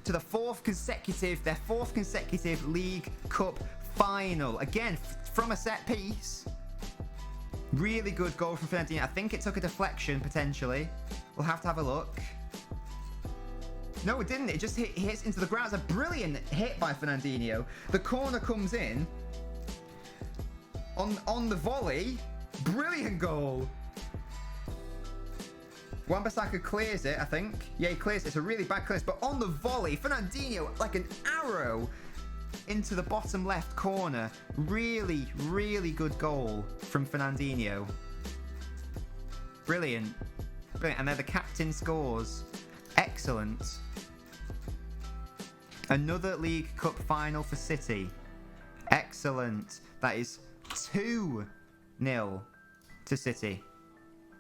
to their fourth consecutive League Cup final. Again, from a set piece. Really good goal from Fernandinho. I think it took a deflection, potentially. We'll have to have a look. No, it didn't. It just hits into the ground. It's a brilliant hit by Fernandinho. The corner comes in. On the volley. Brilliant goal. Wan-Bissaka clears it, I think. Yeah, he clears it. It's a really bad clearance. But on the volley, Fernandinho, like an arrow, into the bottom left corner. Really, really good goal from Fernandinho. Brilliant. Brilliant. And then the captain scores. Excellent. Another League Cup final for City. Excellent. That is 2-0 to City.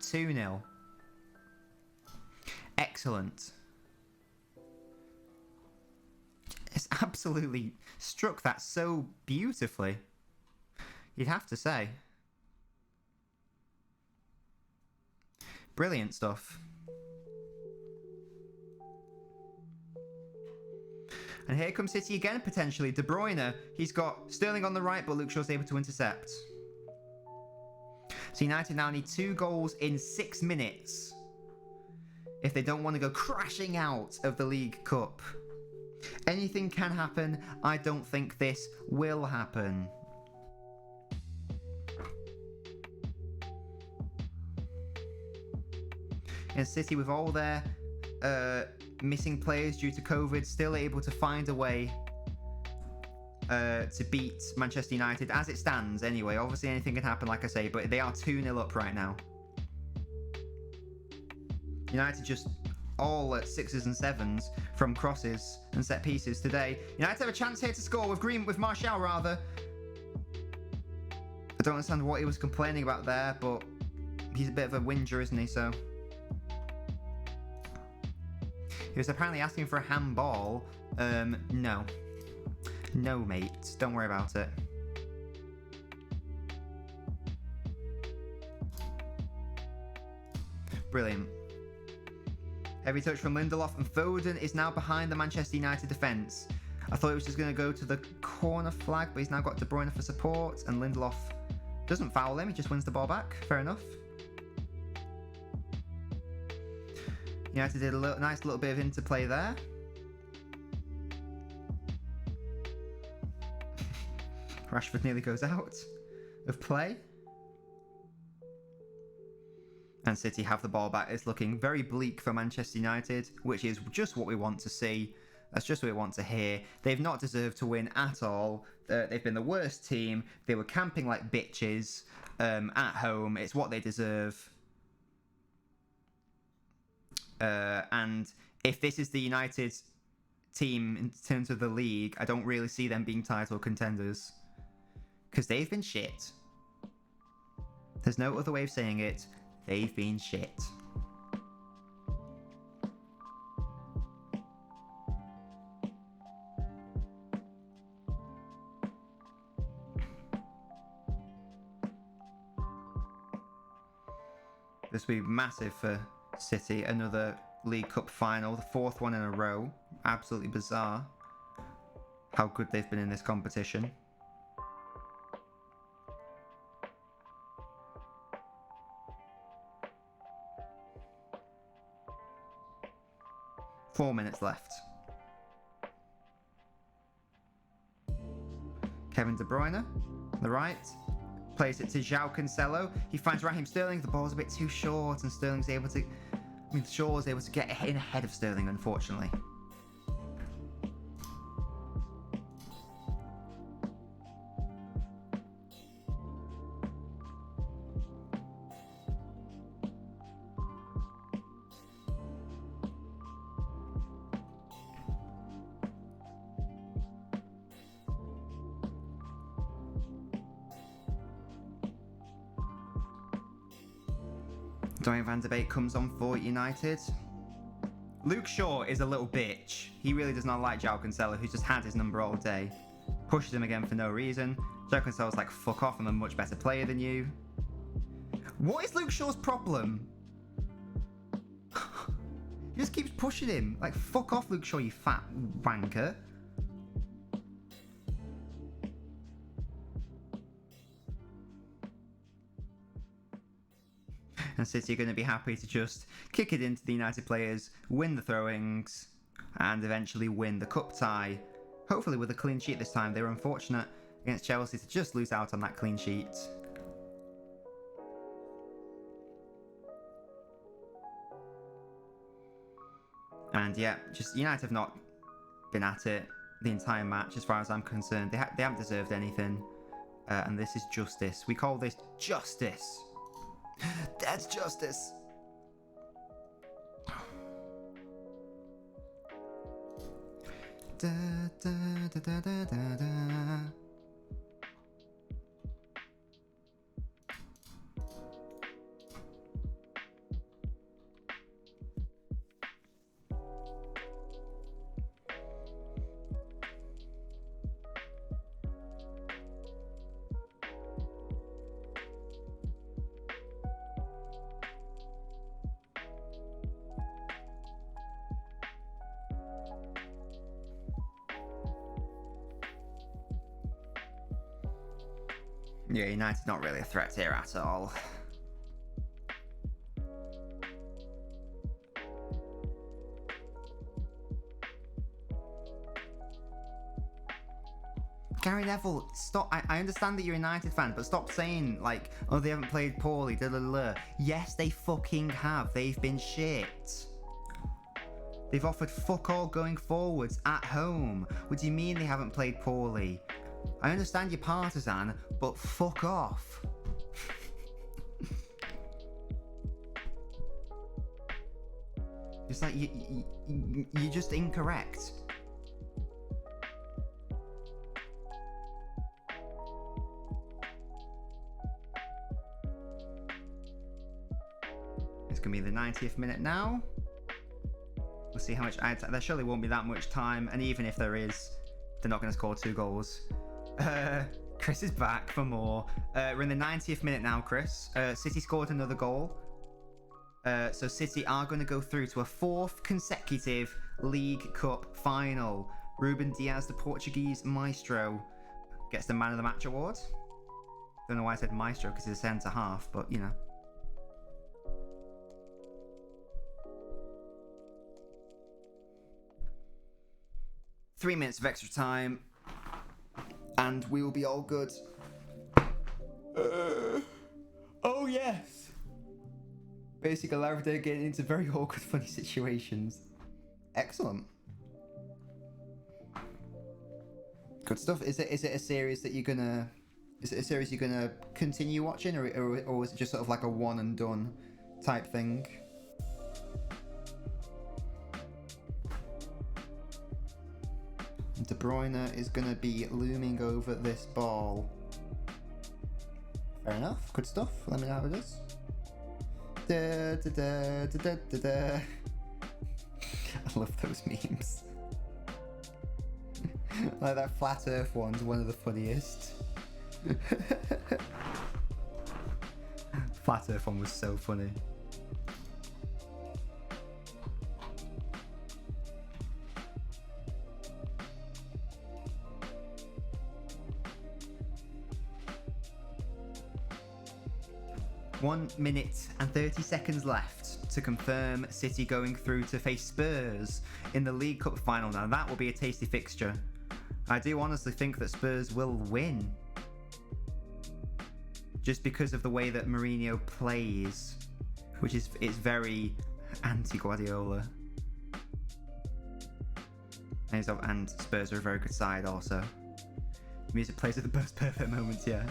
2-0. Excellent. It's absolutely struck that so beautifully. You'd have to say. Brilliant stuff. And here comes City again, potentially. De Bruyne, he's got Sterling on the right, but Luke Shaw's able to intercept. So United now need 2 goals in 6 minutes if they don't want to go crashing out of the League Cup. Anything can happen. I don't think this will happen. And City, with all their missing players due to COVID, still able to find a way to beat Manchester United as it stands anyway. Obviously anything can happen, like I say, but they are 2-0 up right now. United just all at 6s and 7s from crosses and set pieces today. United have a chance here to score with Martial rather. I don't understand what he was complaining about there, but he's a bit of a whinger, isn't he? So he was apparently asking for a handball. No. No, mate. Don't worry about it. Brilliant. Heavy touch from Lindelof, and Foden is now behind the Manchester United defence. I thought he was just going to go to the corner flag, but he's now got De Bruyne for support, and Lindelof doesn't foul him, he just wins the ball back. Fair enough. United did a nice little bit of interplay there. Rashford nearly goes out of play. And City have the ball back. It's looking very bleak for Manchester United, which is just what we want to see. That's just what we want to hear. They've not deserved to win at all. They've been the worst team. They were camping like bitches at home. It's what they deserve. And if this is the United team in terms of the league, I don't really see them being title contenders. Because they've been shit. There's no other way of saying it. They've been shit. This will be massive for City. Another League Cup final, the 4th one in a row. Absolutely bizarre how good they've been in this competition. Four minutes left. Kevin De Bruyne, on the right, plays it to João Cancelo. He finds Raheem Sterling. The ball's a bit too short, and Sterling's able to. Shaw's able to get in ahead of Sterling, unfortunately. Donny van de Beek comes on for United. Luke Shaw is a little bitch. He really does not like João Cancelo, who's just had his number all day. Pushes him again for no reason. João Cancelo's like, fuck off, I'm a much better player than you. What is Luke Shaw's problem? He just keeps pushing him. Like, fuck off, Luke Shaw, you fat wanker. And City are going to be happy to just kick it into the United players, win the throw-ins, and eventually win the cup tie. Hopefully with a clean sheet this time. They were unfortunate against Chelsea to just lose out on that clean sheet. And yeah, just United have not been at it the entire match as far as I'm concerned. They haven't deserved anything. And this is justice. We call this justice. That's justice. Da, da, da, da, da, da. Yeah, United not really a threat here at all. Gary Neville, stop. I understand that you're a United fan, but stop saying, like, oh, they haven't played poorly, da da da. Yes, they fucking have. They've been shit. They've offered fuck all going forwards at home. What do you mean they haven't played poorly? I understand you're partisan, but fuck off. It's like, you're just incorrect. It's going to be the 90th minute now. We'll see how much... there surely won't be that much time, and even if there is, they're not going to score 2 goals. Chris is back for more. We're in the 90th minute now, Chris. City scored another goal. So City are going to go through to a 4th consecutive League Cup final. Ruben Diaz, the Portuguese maestro, gets the Man of the Match award. Don't know why I said maestro, because he's a centre-half, but, you know. Three minutes of extra time, and we will be all good. Oh yes! Basically, Laverde getting into very awkward, funny situations. Excellent. Good stuff. Is it a series that you're gonna? Is it a series you're gonna continue watching, or is it just sort of like a one and done type thing? De Bruyne is going to be looming over this ball. Fair enough. Good stuff. Let me know how it is. Da, da, da, da, da, da. I love those memes. Like that flat earth one's one of the funniest. Flat earth one was so funny. One minute and 30 seconds left to confirm City going through to face Spurs in the League Cup final. Now that will be a tasty fixture. I do honestly think that Spurs will win. Just because of the way that Mourinho plays, which is very anti-Guardiola. And Spurs are a very good side also. Music plays at the most perfect moments, yeah.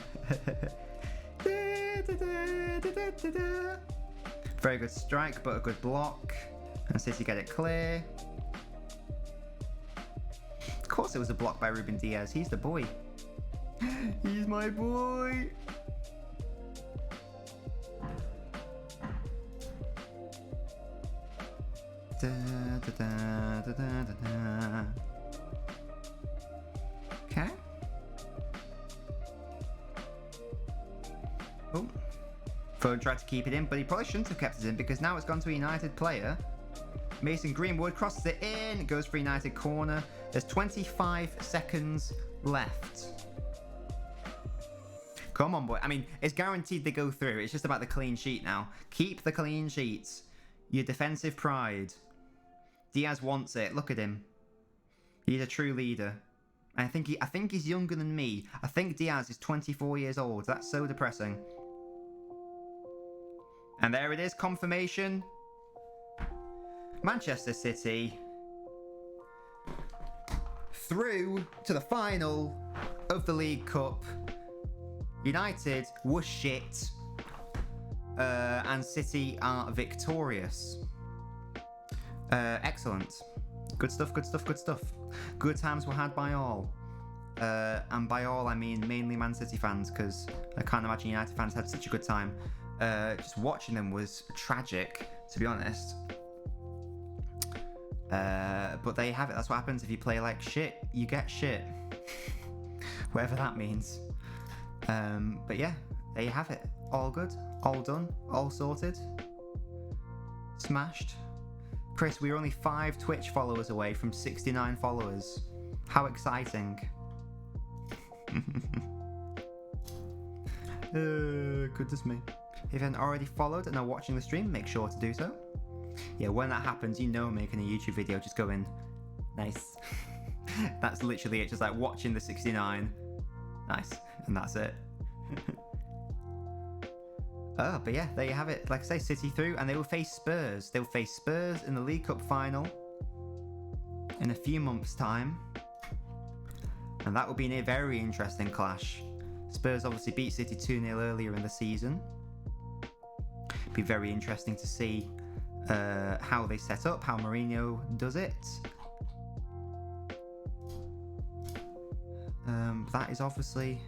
Very good strike, but a good block. And City get it clear. Of course it was a block by Ruben Diaz. He's the boy. He's my boy. Da, da, da, da, da, da. Okay. Oh. Foden tried to keep it in, but he probably shouldn't have kept it in because now it's gone to a United player. Mason Greenwood crosses it in, it goes for United corner. There's 25 seconds left. Come on, boy. I mean, it's guaranteed they go through. It's just about the clean sheet now. Keep the clean sheets. Your defensive pride. Diaz wants it. Look at him. He's a true leader. I think he's younger than me. I think Diaz is 24 years old. That's so depressing. And there it is, confirmation. Manchester City through to the final of the League Cup. United was shit. And City are victorious. Excellent. Good stuff, good stuff, good stuff. Good times were had by all. And by all, I mean mainly Man City fans, because I can't imagine United fans had such a good time. Just watching them was tragic, to be honest. But there you have it. That's what happens if you play like shit. You get shit. Whatever that means. But yeah, there you have it. All good, all done, all sorted. Smashed. Chris, we were only 5 Twitch followers away from 69 followers. How exciting. Goodness me. If you haven't already followed and are watching the stream, make sure to do so. Yeah, when that happens, you know I'm making a YouTube video. Just go in. Nice. That's literally it. Just like watching the 69. Nice. And that's it. Oh, but yeah, there you have it. Like I say, City through, and they will face Spurs. They will face Spurs in the League Cup final in a few months' time. And that will be a very interesting clash. Spurs obviously beat City 2-0 earlier in the season. Be very interesting to see how they set up, how Mourinho does it. That is obviously...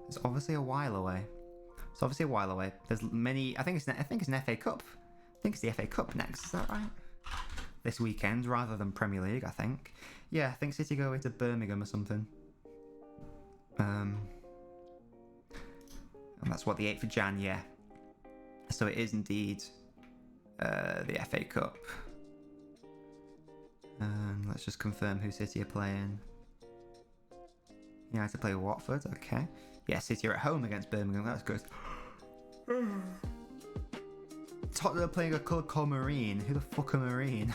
It's obviously a while away. It's obviously a while away. There's many... I think it's an FA Cup. I think it's the FA Cup next, is that right? This weekend, rather than Premier League, I think. Yeah, I think City go into Birmingham or something. And that's what, the 8th of Jan, yeah. So it is indeed the FA Cup. And let's just confirm who City are playing. United play Watford, okay. Yeah, City are at home against Birmingham, that's good. Tottenham are playing a colour called Marine. Who the fuck are Marine?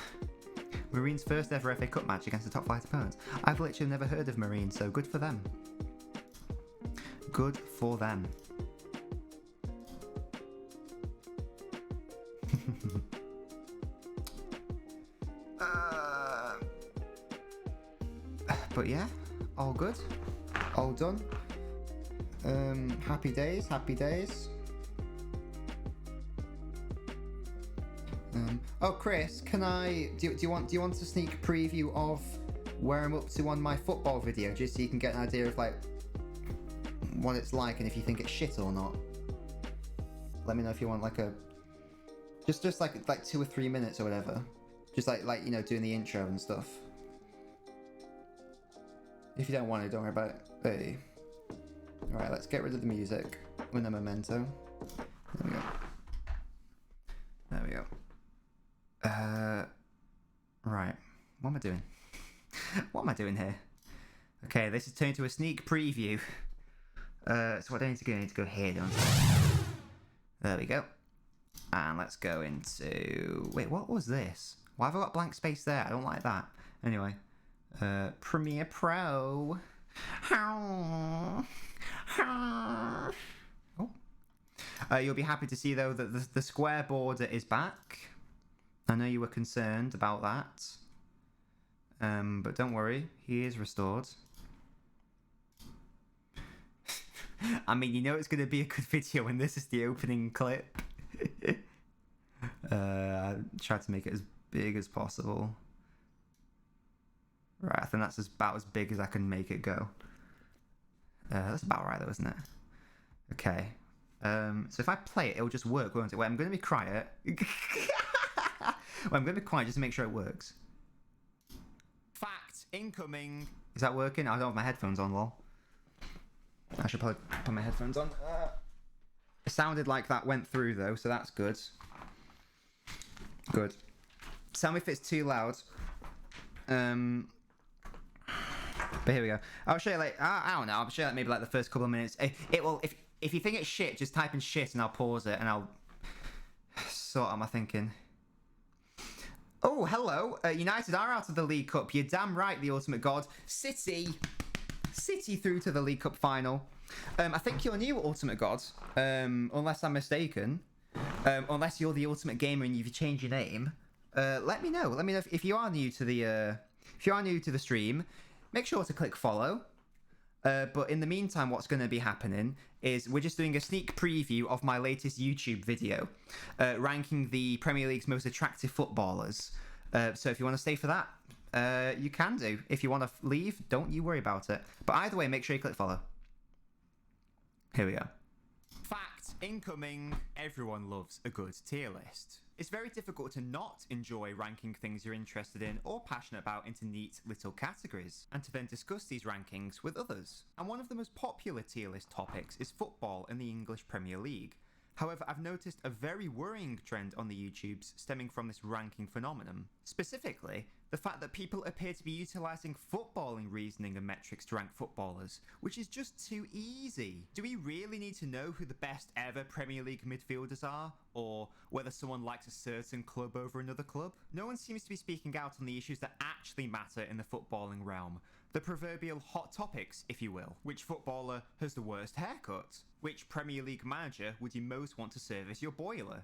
Marine's first ever FA Cup match against the top flight opponents. I've literally never heard of Marine, so good for them. Good for them. But yeah, all good. All done. Happy days, happy days. Oh, Chris, can I? Do you want a sneak preview of where I'm up to on my football video, just so you can get an idea of like what it's like and if you think it's shit or not? Let me know if you want like a just like 2 or 3 minutes or whatever, just like you know, doing the intro and stuff. If you don't want it, don't worry about it. Hey. All right, let's get rid of the music. Una memento. There we go. There we go. Right. What am I doing? What am I doing here? Okay, this is turned into a sneak preview. So what do I need to go? I need to go here, don't I? There we go. And let's go into... Wait, what was this? Why have I got blank space there? I don't like that. Anyway. Premiere Pro. Oh. You'll be happy to see, though, that the square border is back. I know you were concerned about that. But don't worry, he is restored. I mean, you know it's going to be a good video when this is the opening clip. I tried to make it as big as possible. Right, I think that's about as big as I can make it go. That's about right, though, isn't it? Okay. So if I play it, it'll just work, won't it? Wait, I'm going to be quiet. Well, I'm going to be quiet just to make sure it works. Fact incoming. Is that working? I don't have my headphones on, lol. I should probably put my headphones on. It sounded like that went through, though, so that's good. Good. Tell me if it's too loud. But here we go. I'll show you like I don't know. I'll show you like maybe like the first couple of minutes. It will. If you think it's shit, just type in shit and I'll pause it and I'll sort out my thinking. Oh, hello. United are out of the League Cup. You're damn right, the ultimate god. City through to the League Cup final. I think you're new, ultimate god. Unless I'm mistaken. Unless you're the ultimate gamer and you've changed your name. Let me know. Let me know if you are new to the stream. Make sure to click follow. But in the meantime, what's going to be happening is we're just doing a sneak preview of my latest YouTube video, ranking the Premier League's most attractive footballers. So if you want to stay for that, you can do. If you want to leave, don't you worry about it. But either way, make sure you click follow. Here we go. Fact incoming. Everyone loves a good tier list. It's very difficult to not enjoy ranking things you're interested in or passionate about into neat little categories, and to then discuss these rankings with others. And one of the most popular tier list topics is football in the English Premier League. However, I've noticed a very worrying trend on the YouTubes stemming from this ranking phenomenon. Specifically, The fact that people appear to be utilising footballing reasoning and metrics to rank footballers, which is just too easy. Do we really need to know who the best ever Premier League midfielders are? Or whether someone likes a certain club over another club? No one seems to be speaking out on the issues that actually matter in the footballing realm. The proverbial hot topics, if you will. Which footballer has the worst haircut? Which Premier League manager would you most want to service your boiler?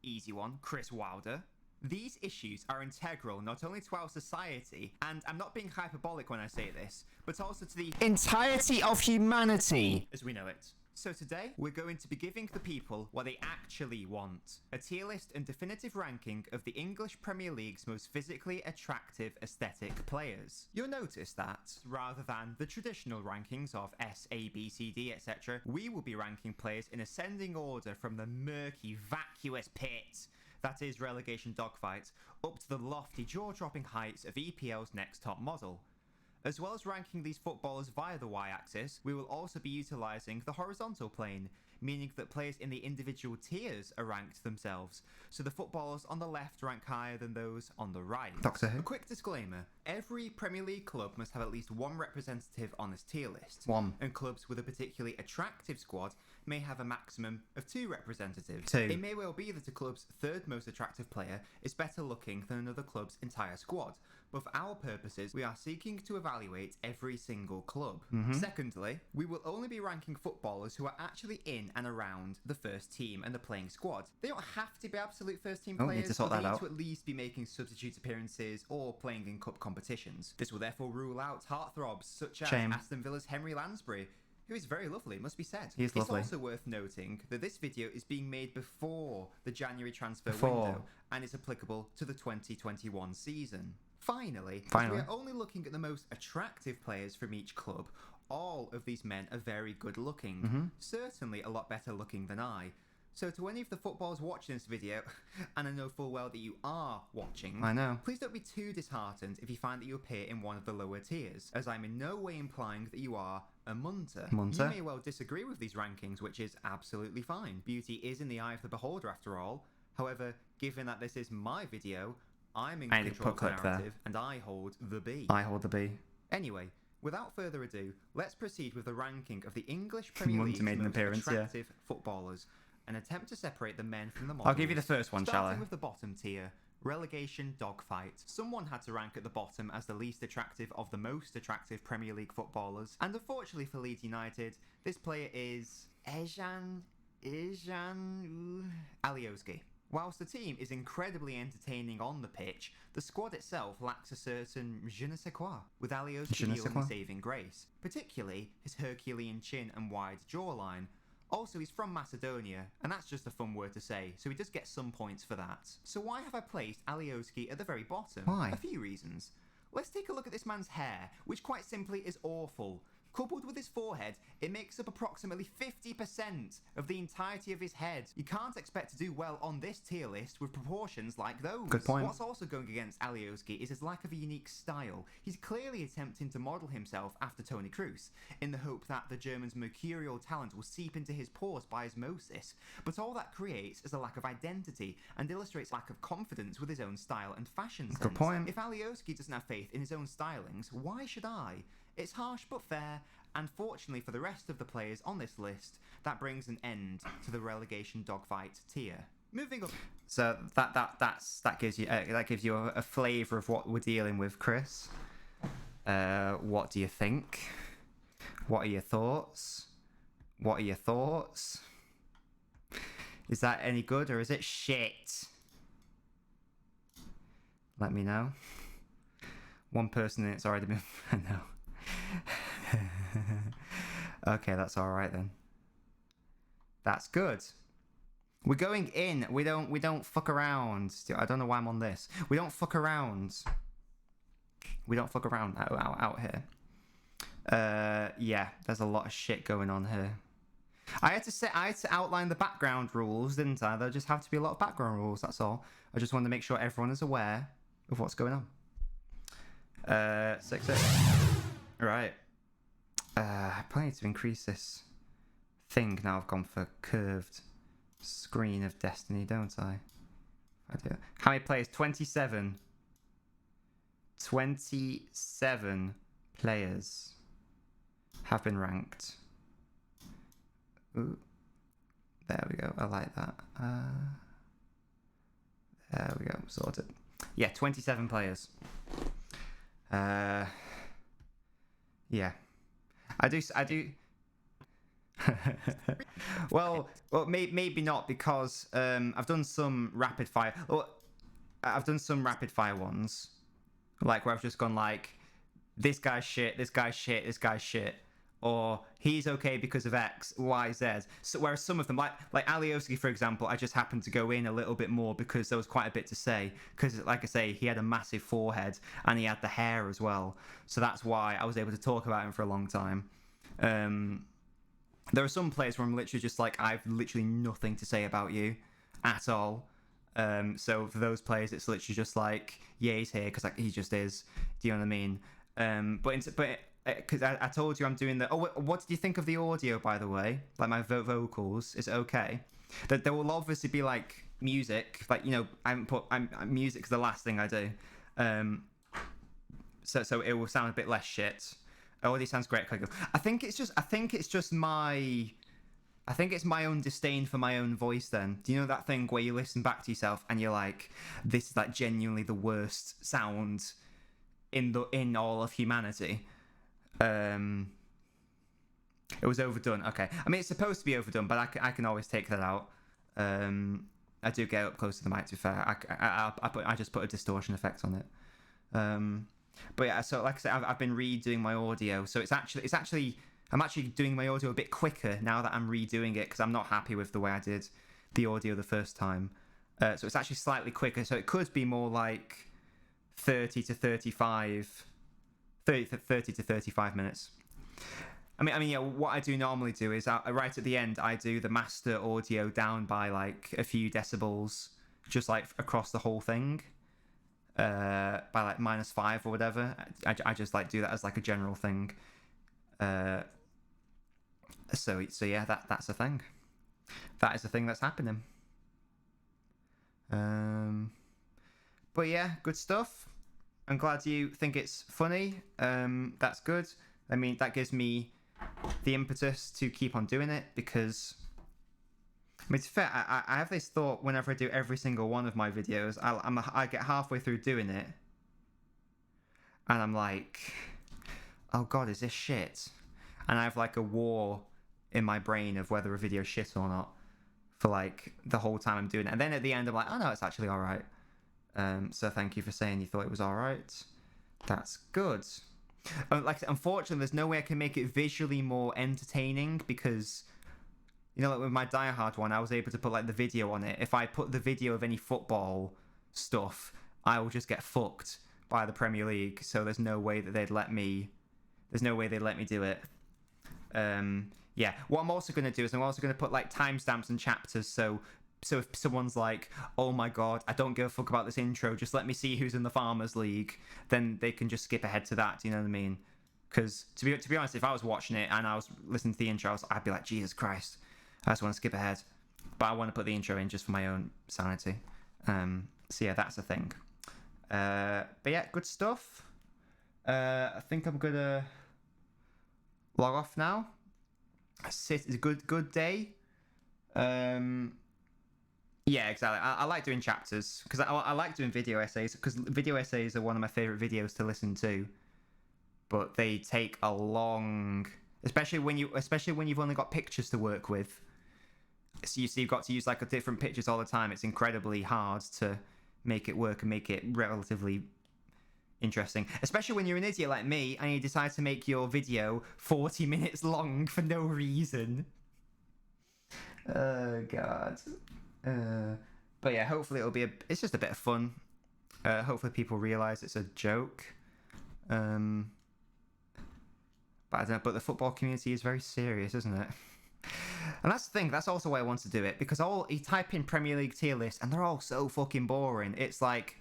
Easy one, Chris Wilder. These issues are integral not only to our society, and I'm not being hyperbolic when I say this, but also to the entirety of humanity as we know it. So today, we're going to be giving the people what they actually want. A tier list and definitive ranking of the English Premier League's most physically attractive aesthetic players. You'll notice that, rather than the traditional rankings of S, A, B, C, D, etc., we will be ranking players in ascending order from the murky, vacuous pit that is relegation dogfight, up to the lofty, jaw-dropping heights of EPL's next top model. As well as ranking these footballers via the y-axis, we will also be utilising the horizontal plane, meaning that players in the individual tiers are ranked themselves, so the footballers on the left rank higher than those on the right.
Doctor Who.
A quick disclaimer, every Premier League club must have at least one representative on this tier list.
One.
And clubs with a particularly attractive squad may have a maximum of 2 representatives.
2.
It may well be that a club's third most attractive player is better looking than another club's entire squad, but for our purposes, we are seeking to evaluate every single club. Secondly, we will only be ranking footballers who are actually in and around the first team and the playing squad. They don't have to be absolute first team players,
need to sort
but they
that
need
out.
to at least be making substitute appearances or playing in cup competitions. This will therefore rule out heartthrobs such as
Shame.
Aston Villa's Henry Lansbury, who is very lovely, must be said.
He is lovely.
It's also worth noting that this video is being made before the January transfer
Before.
window and is applicable to the 2021 season. Finally, as we are only looking at the most attractive players from each club, all of these men are very good looking, certainly a lot better looking than I. So to any of the footballers watching this video, and I know full well that you are watching,
I know.
please don't be too disheartened if you find that you appear in one of the lower tiers, as I'm in no way implying that you are a munter.
Munter.
You may well disagree with these rankings, which is absolutely fine. Beauty is in the eye of the beholder after all. However, given that this is my video, I'm in
I need to
control of
put
the
clip there.
narrative, and I hold the B.
I hold the B.
Anyway, without further ado, let's proceed with the ranking of the English Premier
Munter
League's
made an
most
appearance, yeah.
attractive footballers, and attempt to separate the men from the models.
I'll give you the first one, shall I?
Starting with the bottom tier, relegation dogfight. Someone had to rank at the bottom as the least attractive of the most attractive Premier League footballers, and unfortunately for Leeds United, this player is Ejan Alioski. Whilst the team is incredibly entertaining on the pitch, the squad itself lacks a certain je ne sais quoi, with Alioski the only saving grace, particularly his Herculean chin and wide jawline. Also, he's from Macedonia, and that's just a fun word to say, so he does get some points for that. So why have I placed Alioski at the very bottom?
Why?
A few reasons. Let's take a look at this man's hair, which quite simply is awful. Coupled with his forehead, it makes up approximately 50% of the entirety of his head. You can't expect to do well on this tier list with proportions like those.
Good point.
What's also going against Alioski is his lack of a unique style. He's clearly attempting to model himself after Toni Kroos, in the hope that the German's mercurial talent will seep into his pores by osmosis. But all that creates is a lack of identity and illustrates lack of confidence with his own style and fashion sense.
Good point.
If Alioski doesn't have faith in his own stylings, why should I? It's harsh but fair, and fortunately for the rest of the players on this list, that brings an end to the relegation dogfight tier. Moving up.
So that gives you a flavour of what we're dealing with, Chris. What do you think? What are your thoughts? What are your thoughts? Is that any good or is it shit? Let me know. One person it's already been. No. Okay, that's all right then. That's good. We're going in. We don't fuck around. I don't know why I'm on this. We don't fuck around. We don't fuck around out here. Yeah, there's a lot of shit going on here. I had to outline the background rules, didn't I? There just have to be a lot of background rules. That's all. I just wanted to make sure everyone is aware of what's going on. 6-6. Right. I probably need to increase this thing now. I've gone for curved screen of destiny, don't I? How many players? 27. 27 players have been ranked. Ooh. There we go. I like that. There we go. Sorted. Yeah, 27 players. Yeah. I do. well, maybe not, because I've done some rapid fire. Well, I've done some rapid fire ones, like where I've just gone like, this guy's shit, this guy's shit, this guy's shit, or he's okay because of X, Y, Z. So whereas some of them, like Alioski, for example, I just happened to go in a little bit more because there was quite a bit to say. Because, like I say, he had a massive forehead and he had the hair as well. So that's why I was able to talk about him for a long time. There are some players where I'm literally just like, I've literally nothing to say about you at all. So for those players, it's literally just like, yeah, he's here because like, he just is. Do you know what I mean? Because I told you I'm doing the. Oh, what did you think of the audio, by the way? Like my vocals, is it okay? That there will obviously be like music, like, you know, music's the last thing I do. So it will sound a bit less shit. Audio sounds great. I think it's my own disdain for my own voice then. Do you know that thing where you listen back to yourself and you're like, this is like genuinely the worst sound in all of humanity? It was overdone. Okay. I mean, it's supposed to be overdone, but I can always take that out. I do get up close to the mic, to be fair. I just put a distortion effect on it. But yeah, so like I said, I've been redoing my audio. So I'm actually doing my audio a bit quicker now that I'm redoing it, because I'm not happy with the way I did the audio the first time. So it's actually slightly quicker. So it could be more like 30 to 35 minutes. I mean, yeah, what I do normally do is right at the end, I do the master audio down by like a few decibels, just like across the whole thing, by like -5 or whatever. I just like do that as like a general thing. So yeah, that's a thing. That is a thing that's happening. But yeah, good stuff. I'm glad you think it's funny. That's good. I mean, that gives me the impetus to keep on doing it, because I mean, it's fair. I have this thought whenever I do every single one of my videos. I get halfway through doing it, and I'm like, oh god, is this shit? And I have like a war in my brain of whether a video's shit or not for like the whole time I'm doing it. And then at the end, I'm like, oh no, it's actually all right. So thank you for saying you thought it was all right. That's good. Like, unfortunately, there's no way I can make it visually more entertaining, because, you know, like with my Die Hard one, I was able to put like the video on it. If I put the video of any football stuff, I will just get fucked by the Premier League. So there's no way that they'd let me. There's no way they'd let me do it. Yeah. What I'm also going to do is I'm also going to put like timestamps and chapters. So if someone's like, oh my god, I don't give a fuck about this intro, just let me see who's in the Farmers League, then they can just skip ahead to that. Do you know what I mean? Because to be honest, if I was watching it and I was listening to the intro, I'd be like, Jesus Christ, I just want to skip ahead. But I want to put the intro in just for my own sanity. So yeah, that's the thing. But yeah, good stuff. I think I'm gonna log off now. It's a good day. Yeah, exactly. I like doing chapters because I like doing video essays, because video essays are one of my favorite videos to listen to, but they take a long, especially when you've only got pictures to work with. So you've got to use like different pictures all the time. It's incredibly hard to make it work and make it relatively interesting, especially when you're an idiot like me and you decide to make your video 40 minutes long for no reason. Oh god. But yeah, hopefully it's just a bit of fun. Hopefully people realize it's a joke. But I don't know, but the football community is very serious, isn't it? And that's the thing, that's also why I want to do it, because you type in Premier League tier list and they're all so fucking boring. It's like,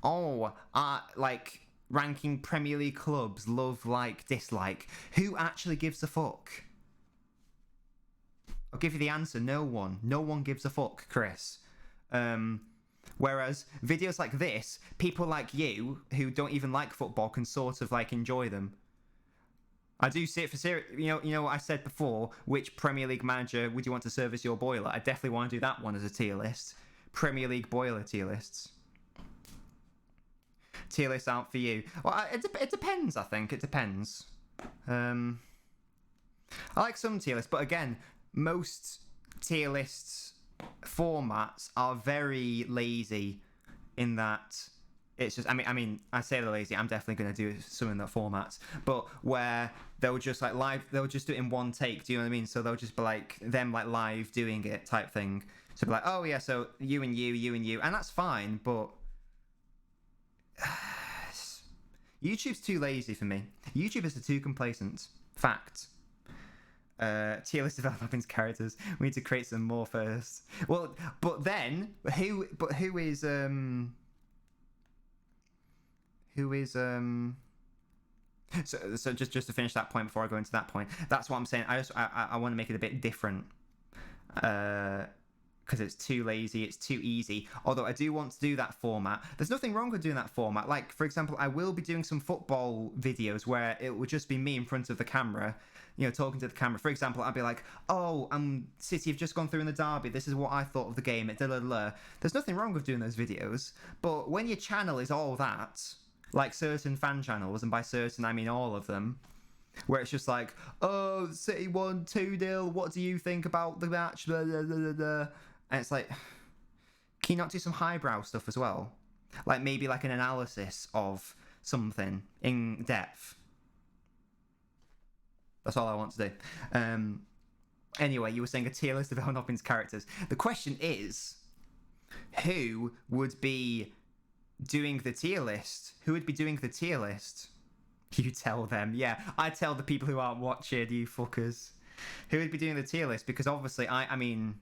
like ranking Premier League clubs, love, like, dislike. Who actually gives a fuck? I'll give you the answer. No one gives a fuck, Chris. Whereas videos like this, people like you who don't even like football can sort of like enjoy them. I do see it for serious. You know what I said before. Which Premier League manager would you want to service your boiler? I definitely want to do that one as a tier list. Premier League boiler tier lists. Tier list out for you. Well, it depends. I think it depends. I like some tier lists, but again, most tier lists formats are very lazy in that it's just I mean I say they're lazy. I'm definitely going to do some in that formats, but where they'll just like they'll just do it in one take. Do you know what I mean? So they'll just be like them like live doing it type thing. So be like, oh yeah, so you and you, and that's fine, but YouTube's too lazy for me. YouTube is too complacent. Fact. Tier list of LNobbins characters. We need to create some more first. Well, but then who is so just to finish that point before I go into that point, that's what I'm saying. I want to make it a bit different. Because it's too lazy, it's too easy. Although I do want to do that format. There's nothing wrong with doing that format. Like, for example, I will be doing some football videos where it will just be me in front of the camera, you know, talking to the camera. For example, I'll be like, oh, City have just gone through in the derby. This is what I thought of the game. There's nothing wrong with doing those videos. But when your channel is all that, like certain fan channels, and by certain I mean all of them, where it's just like, oh, City won 2-0. What do you think about the match? Blah, blah, blah, blah. And it's like, can you not do some highbrow stuff as well? Like maybe like an analysis of something in depth. That's all I want to do. Anyway, you were saying a tier list of LNobbins characters. The question is, who would be doing the tier list? Who would be doing the tier list? You tell them. Yeah, I tell the people who aren't watching, you fuckers. Who would be doing the tier list? Because obviously, I mean,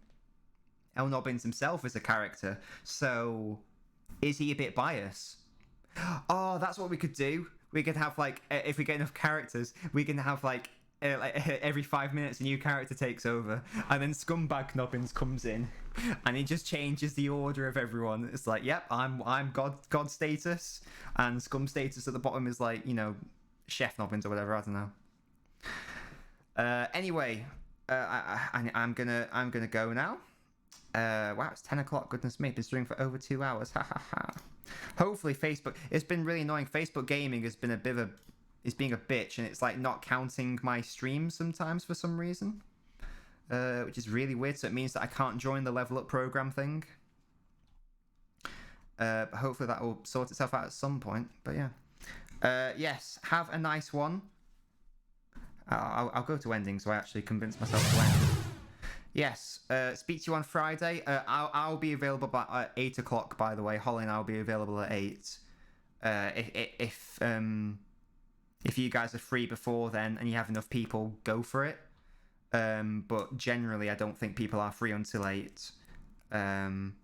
LNobbins himself is a character, so is he a bit biased? Oh, that's what we could do. We could have like, if we get enough characters, we can have like every 5 minutes a new character takes over, and then Scumbag Nobbins comes in, and he just changes the order of everyone. It's like, yep, I'm God status, and Scum status at the bottom is like, you know, Chef Nobbins or whatever. I don't know. Anyway, I'm gonna go now. Wow, it's 10 o'clock. Goodness me, been streaming for over 2 hours. Ha ha ha. Hopefully Facebook, it's been really annoying. Facebook gaming has been is being a bitch, and it's like not counting my streams sometimes for some reason, which is really weird. So it means that I can't join the level up program thing. But hopefully that will sort itself out at some point. But yeah, yes, have a nice one. I'll go to ending so I actually convince myself to end. Yes, speak to you on Friday. I'll be available by 8 o'clock, by the way. Holly and I'll be available at 8. If you guys are free before then and you have enough people, go for it. But generally, I don't think people are free until 8. But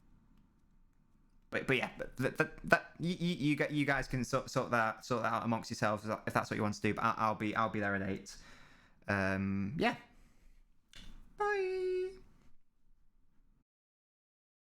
yeah, that you guys can sort that out amongst yourselves if that's what you want to do. But I'll be there at 8. Yeah. Bye.